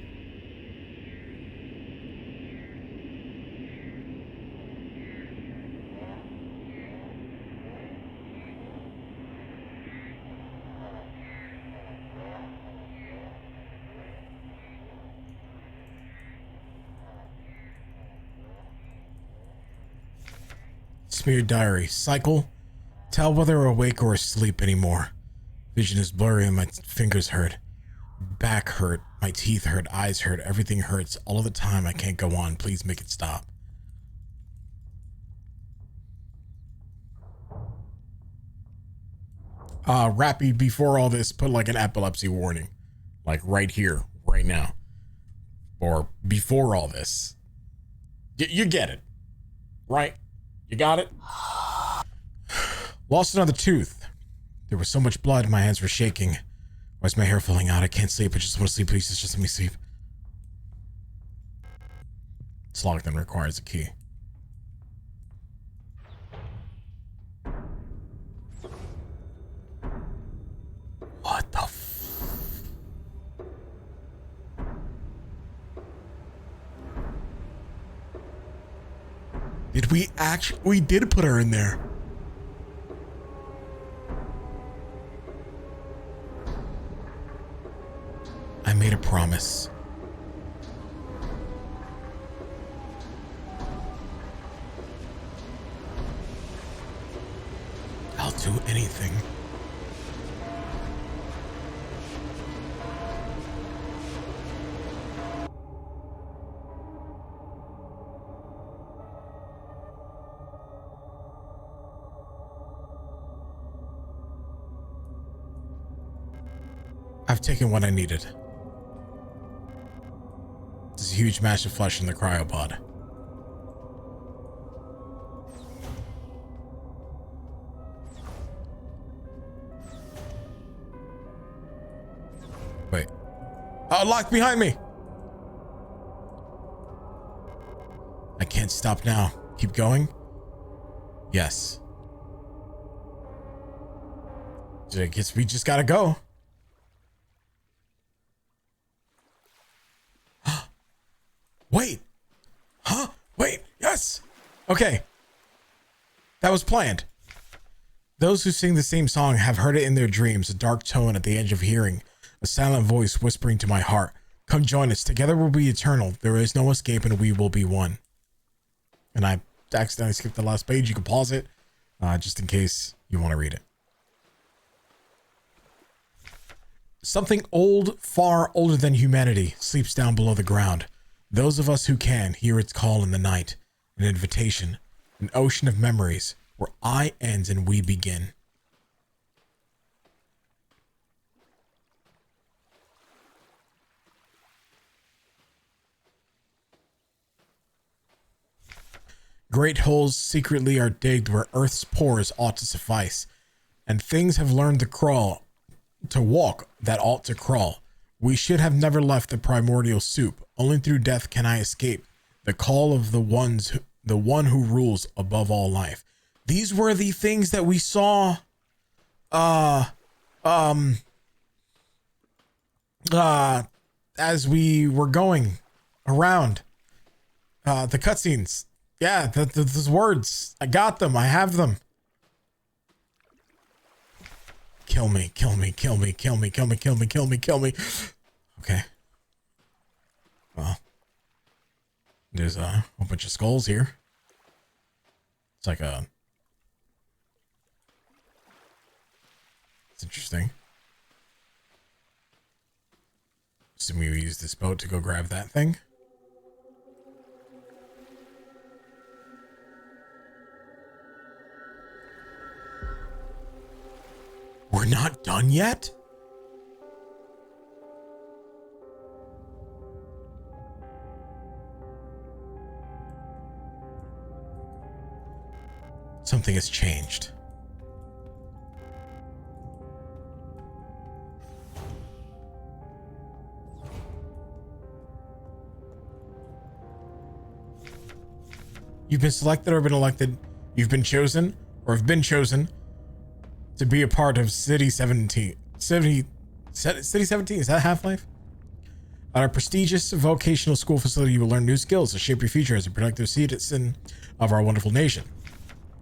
Smeared diary. Cycle. Tell whether awake or asleep anymore. Vision is blurry and my fingers hurt. Back hurt. My teeth hurt. Eyes hurt. Everything hurts. All of the time. I can't go on. Please make it stop. Rappy, before all this, put like an epilepsy warning. Like right here, right now. Or before all this. You get it. Right? You got it? Lost another tooth. There was so much blood, my hands were shaking. Why is my hair falling out? I can't sleep. I just want to sleep. Please, just let me sleep. This lock then requires a key. What the Did we actually? We did put her in there. I made a promise. I'll do anything. I've taken what I needed. There's a huge mass of flesh in the cryopod. Wait. Oh, locked behind me! I can't stop now. Keep going? Yes. I guess we just gotta go. Wait. Huh? Wait. Yes. Okay. That was planned. Those who sing the same song have heard it in their dreams, a dark tone at the edge of hearing, a silent voice whispering to my heart, come join us. Together we'll be eternal. There is no escape and we will be one. And I accidentally skipped the last page. You can pause it just in case you want to read it. Something old, far older than humanity, sleeps down below the ground. Those of us who can hear its call in the night, an invitation, an ocean of memories where I ends and we begin. Great holes secretly are digged where Earth's pores ought to suffice, and things have learned to walk that ought to crawl. We should have never left the primordial soup. Only through death can I escape the call of the one who rules above all life. These were the things that we saw as we were going around the cutscenes. Yeah, those words. I got them. I have them. Kill me, kill me, kill me, kill me, kill me, kill me, kill me, kill me. Okay. Well, there's a whole bunch of skulls here. It's like a... It's interesting. Assuming we use this boat to go grab that thing. We're not done yet? Something has changed. You've been selected or been elected. You've been chosen or have been chosen to be a part of City 17. City 17, is that Half-Life? At our prestigious vocational school facility, you will learn new skills to shape your future as a productive citizen of our wonderful nation.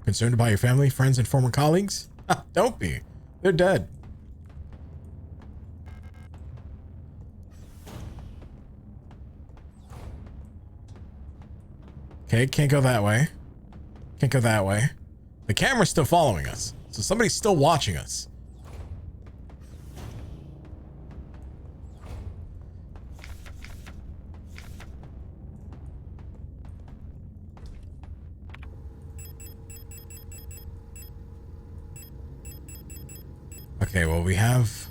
Concerned about your family, friends, and former colleagues? Don't be. They're dead. Okay, can't go that way. Can't go that way. The camera's still following us, so somebody's still watching us. Okay, well, we have...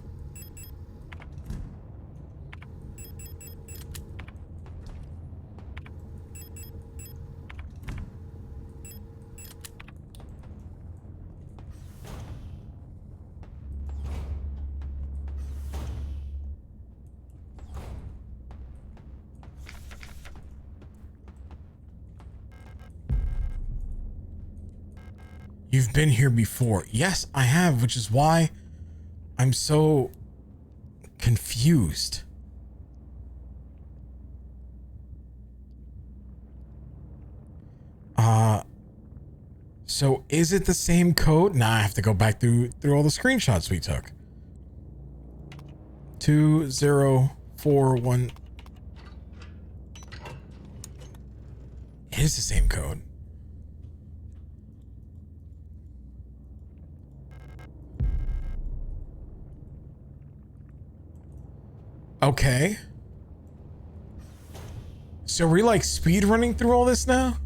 You've been here before. Yes, I have, which is why I'm so confused. So is it the same code? Now I have to go back through all the screenshots we took. 2041. It is the same code. Okay. So we're like speed running through all this now?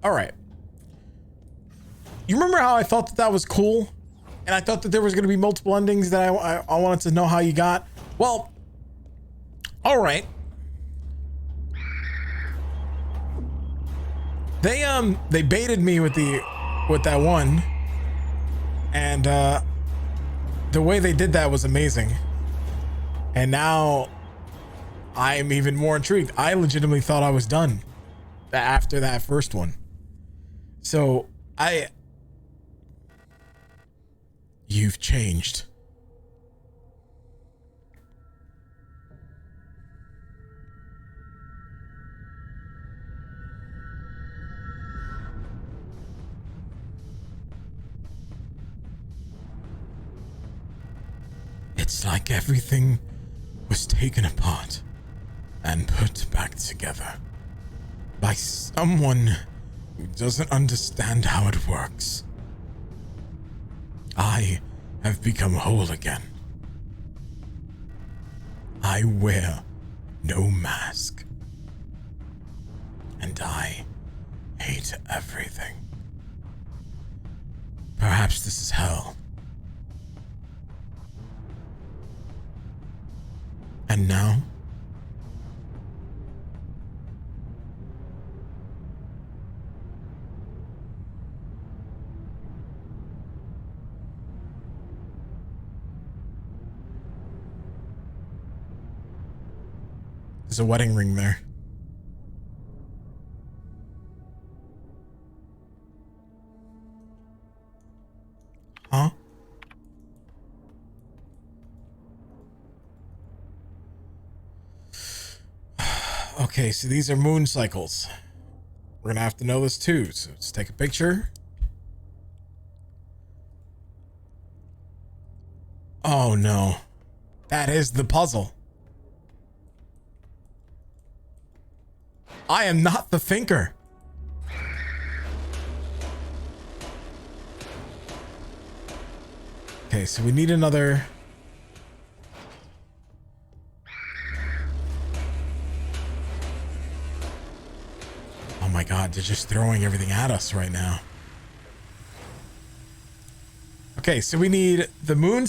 All right. You remember how I thought that was cool? And I thought that there was going to be multiple endings that I wanted to know how you got. Well, all right. They baited me with that one. And the way they did that was amazing. And now I am even more intrigued. I legitimately thought I was done after that first one. So you've changed. It's like everything was taken apart and put back together by someone who doesn't understand how it works. I have become whole again. I wear no mask. And I hate everything. Perhaps this is hell. And now? There's a wedding ring there. Huh? Okay, so these are moon cycles. We're gonna have to know this too, so let's take a picture. Oh no. That is the puzzle. I am not the thinker. Okay, so we need another. Oh my God, they're just throwing everything at us right now. Okay, so we need the moon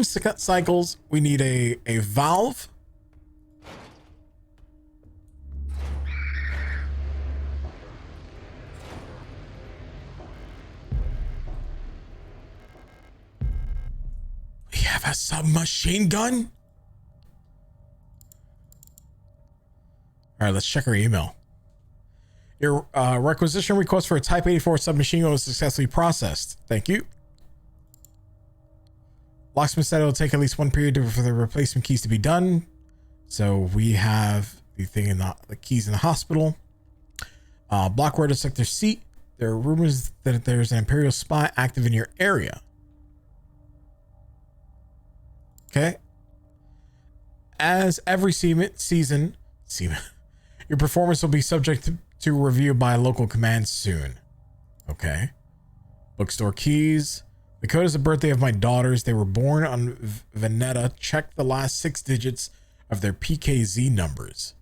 cycles. We need a valve. We have a submachine gun. right, let's check our email. Your requisition request for a Type 84 submachine gun was successfully processed. Thank you. Locksmith said it'll take at least one period for the replacement keys to be done. So we have the thing in the keys in the hospital. Blockware to sector seat. There are rumors that there's an Imperial spy active in your area. Okay. As every season, your performance will be subject to review by local command soon. Okay. Bookstore keys. The code is the birthday of my daughters. They were born on Veneta. Check the last 6 digits of their PKZ numbers.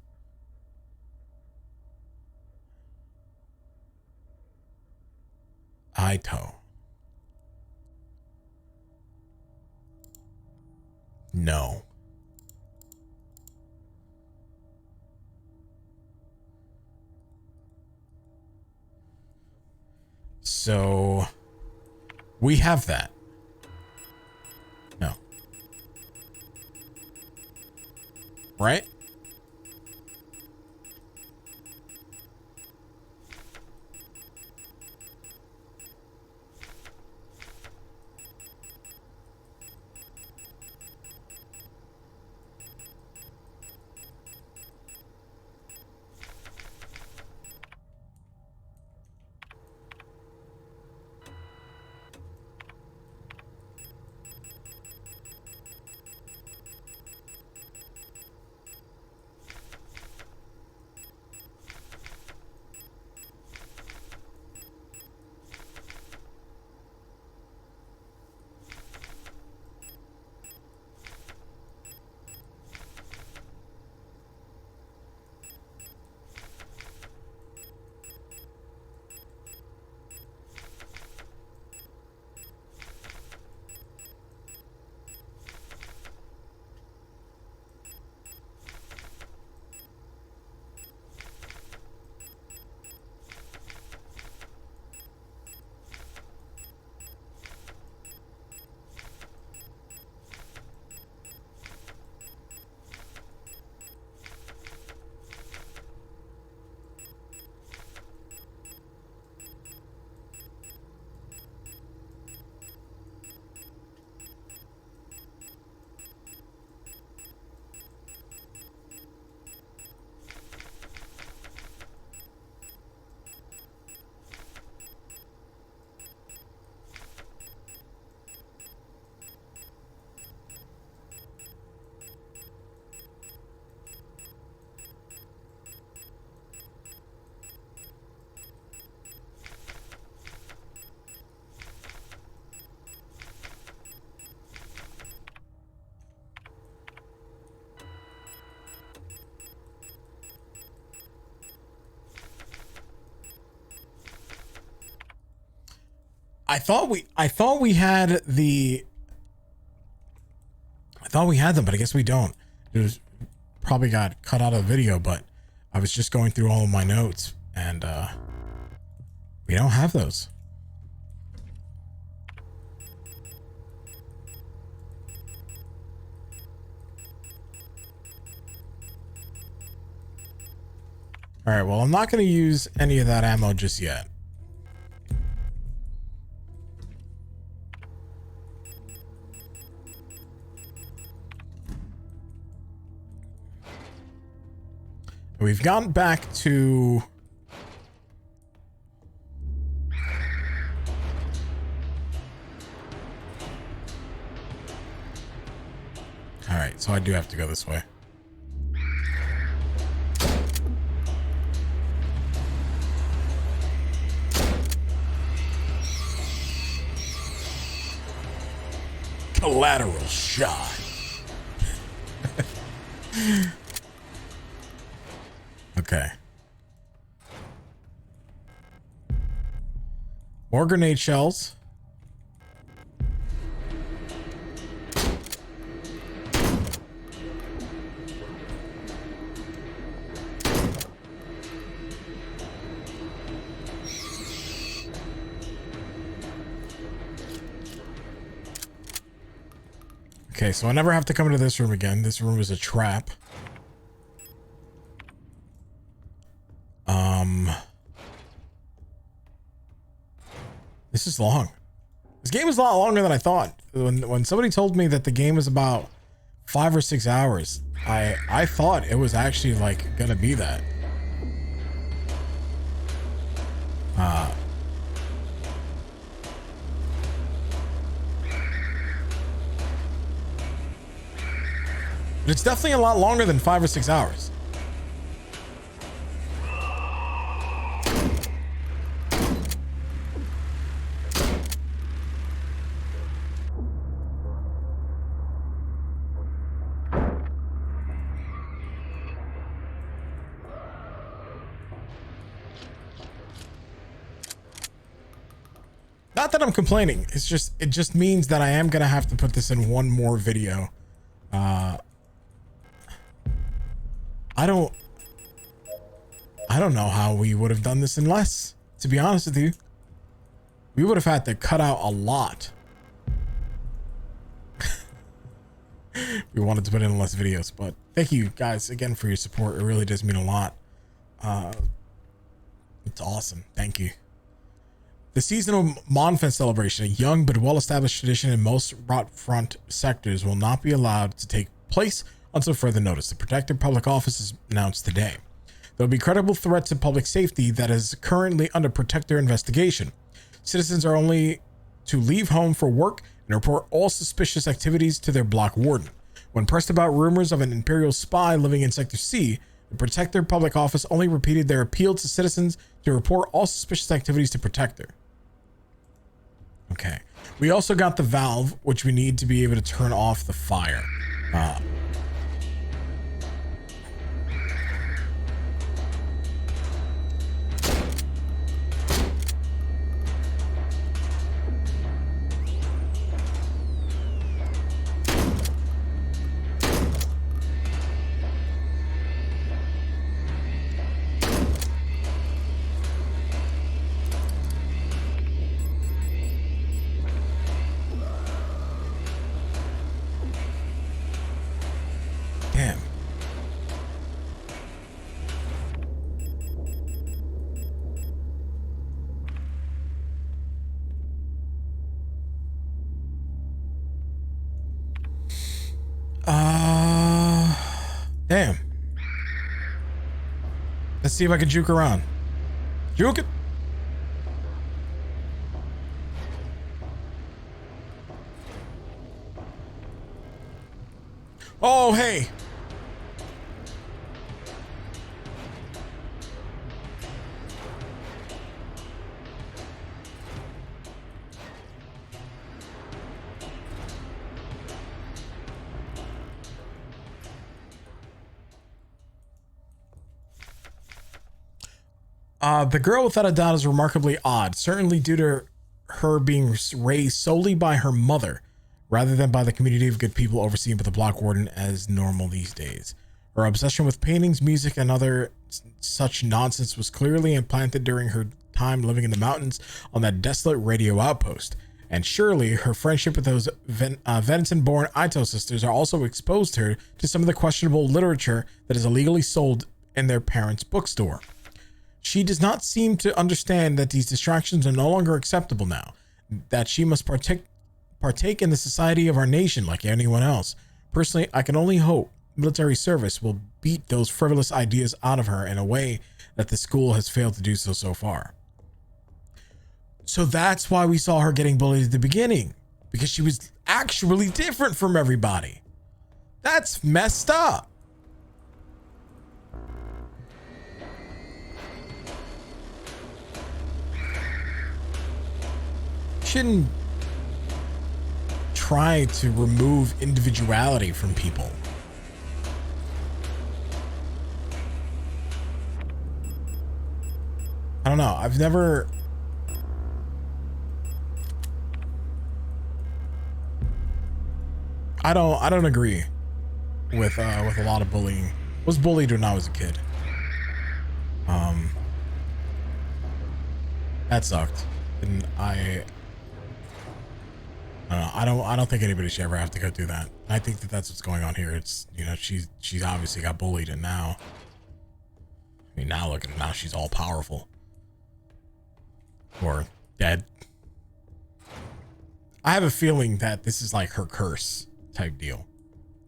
Ito. No. So we have that. No. Right? I thought we had them, but I guess we don't. It was probably got cut out of the video, but I was just going through all of my notes and we don't have those. All right, well, I'm not going to use any of that ammo just yet. We've gotten back to... All right, so I do have to go this way. Collateral shot. Okay. More grenade shells. Okay, so I never have to come into this room again. This room is a trap. this is long. This game is a lot longer than I thought. When somebody told me that the game is about 5 or 6 hours, I thought it was actually like gonna be that. But it's definitely a lot longer than 5 or 6 hours. Not that I'm complaining. It just means that I am gonna have to put this in one more video. I don't know how we would have done this in less, to be honest with you. We would have had to cut out a lot. We wanted to put in less videos, but thank you guys again for your support. It really does mean a lot. It's awesome. Thank you. The seasonal Monfest celebration, a young but well-established tradition in most route-front sectors, will not be allowed to take place until further notice. The Protector Public Office has announced today. There will be credible threats to public safety that is currently under Protector investigation. Citizens are only to leave home for work and report all suspicious activities to their block warden. When pressed about rumors of an Imperial spy living in Sector C, the Protector Public Office only repeated their appeal to citizens to report all suspicious activities to Protector. Okay. We also got the valve, which we need to be able to turn off the fire. Damn. Damn. Let's see if I can juke around. Juke it. Oh, hey. The girl, without a doubt, is remarkably odd, certainly due to her being raised solely by her mother, rather than by the community of good people overseen by the block warden as normal these days. Her obsession with paintings, music, and other such nonsense was clearly implanted during her time living in the mountains on that desolate radio outpost. And surely her friendship with those Venison-born Ito sisters are also exposed her to some of the questionable literature that is illegally sold in their parents' bookstore. She does not seem to understand that these distractions are no longer acceptable now, that she must partake in the society of our nation like anyone else. Personally, I can only hope military service will beat those frivolous ideas out of her in a way that the school has failed to do so far. So that's why we saw her getting bullied at the beginning, because she was actually different from everybody. That's messed up. Shouldn't try to remove individuality from people. I don't know. I've never. I don't agree with a lot of bullying. Was bullied when I was a kid. That sucked, and I don't think anybody should ever have to go through that. I think that that's what's going on here. It's, you know, she's obviously got bullied, and now, I mean, now look at her, now she's all powerful or dead. I have a feeling that this is like her curse type deal,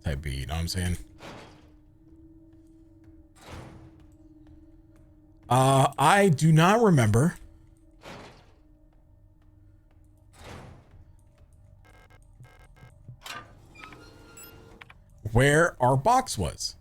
type B. You know what I'm saying? I do not remember where our box was.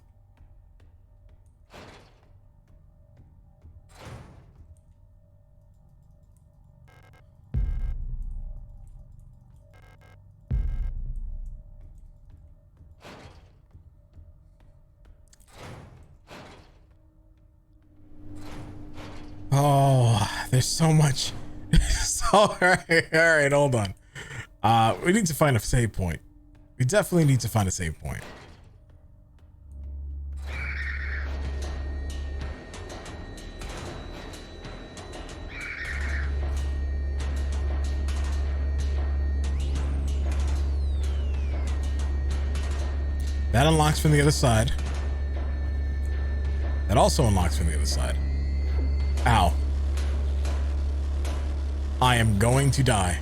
Oh, there's so much. All right, hold on. We need to find a save point. We definitely need to find a save point. That unlocks from the other side. That also unlocks from the other side. Ow. I am going to die.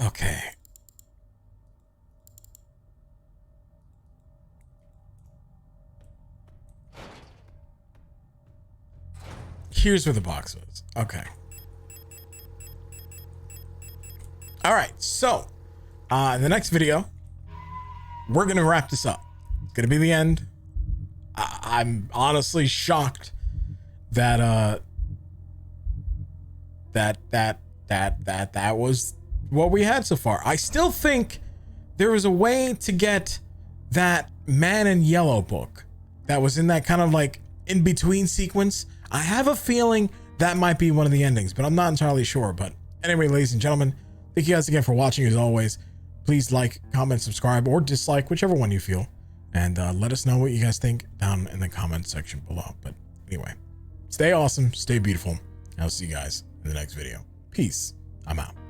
Okay. Here's where the box was. Okay. All right. So, in the next video, we're going to wrap this up. It's going to be the end. I'm honestly shocked that, that was what we had so far. I still think there was a way to get that Man in Yellow book that was in that kind of like in between sequence. I have a feeling that might be one of the endings, but I'm not entirely sure. But anyway, ladies and gentlemen, thank you guys again for watching. As always, please like, comment, subscribe, or dislike, whichever one you feel, and let us know what you guys think down in the comment section below. But anyway, stay awesome, stay beautiful. I'll see you guys in the next video. Peace. I'm out.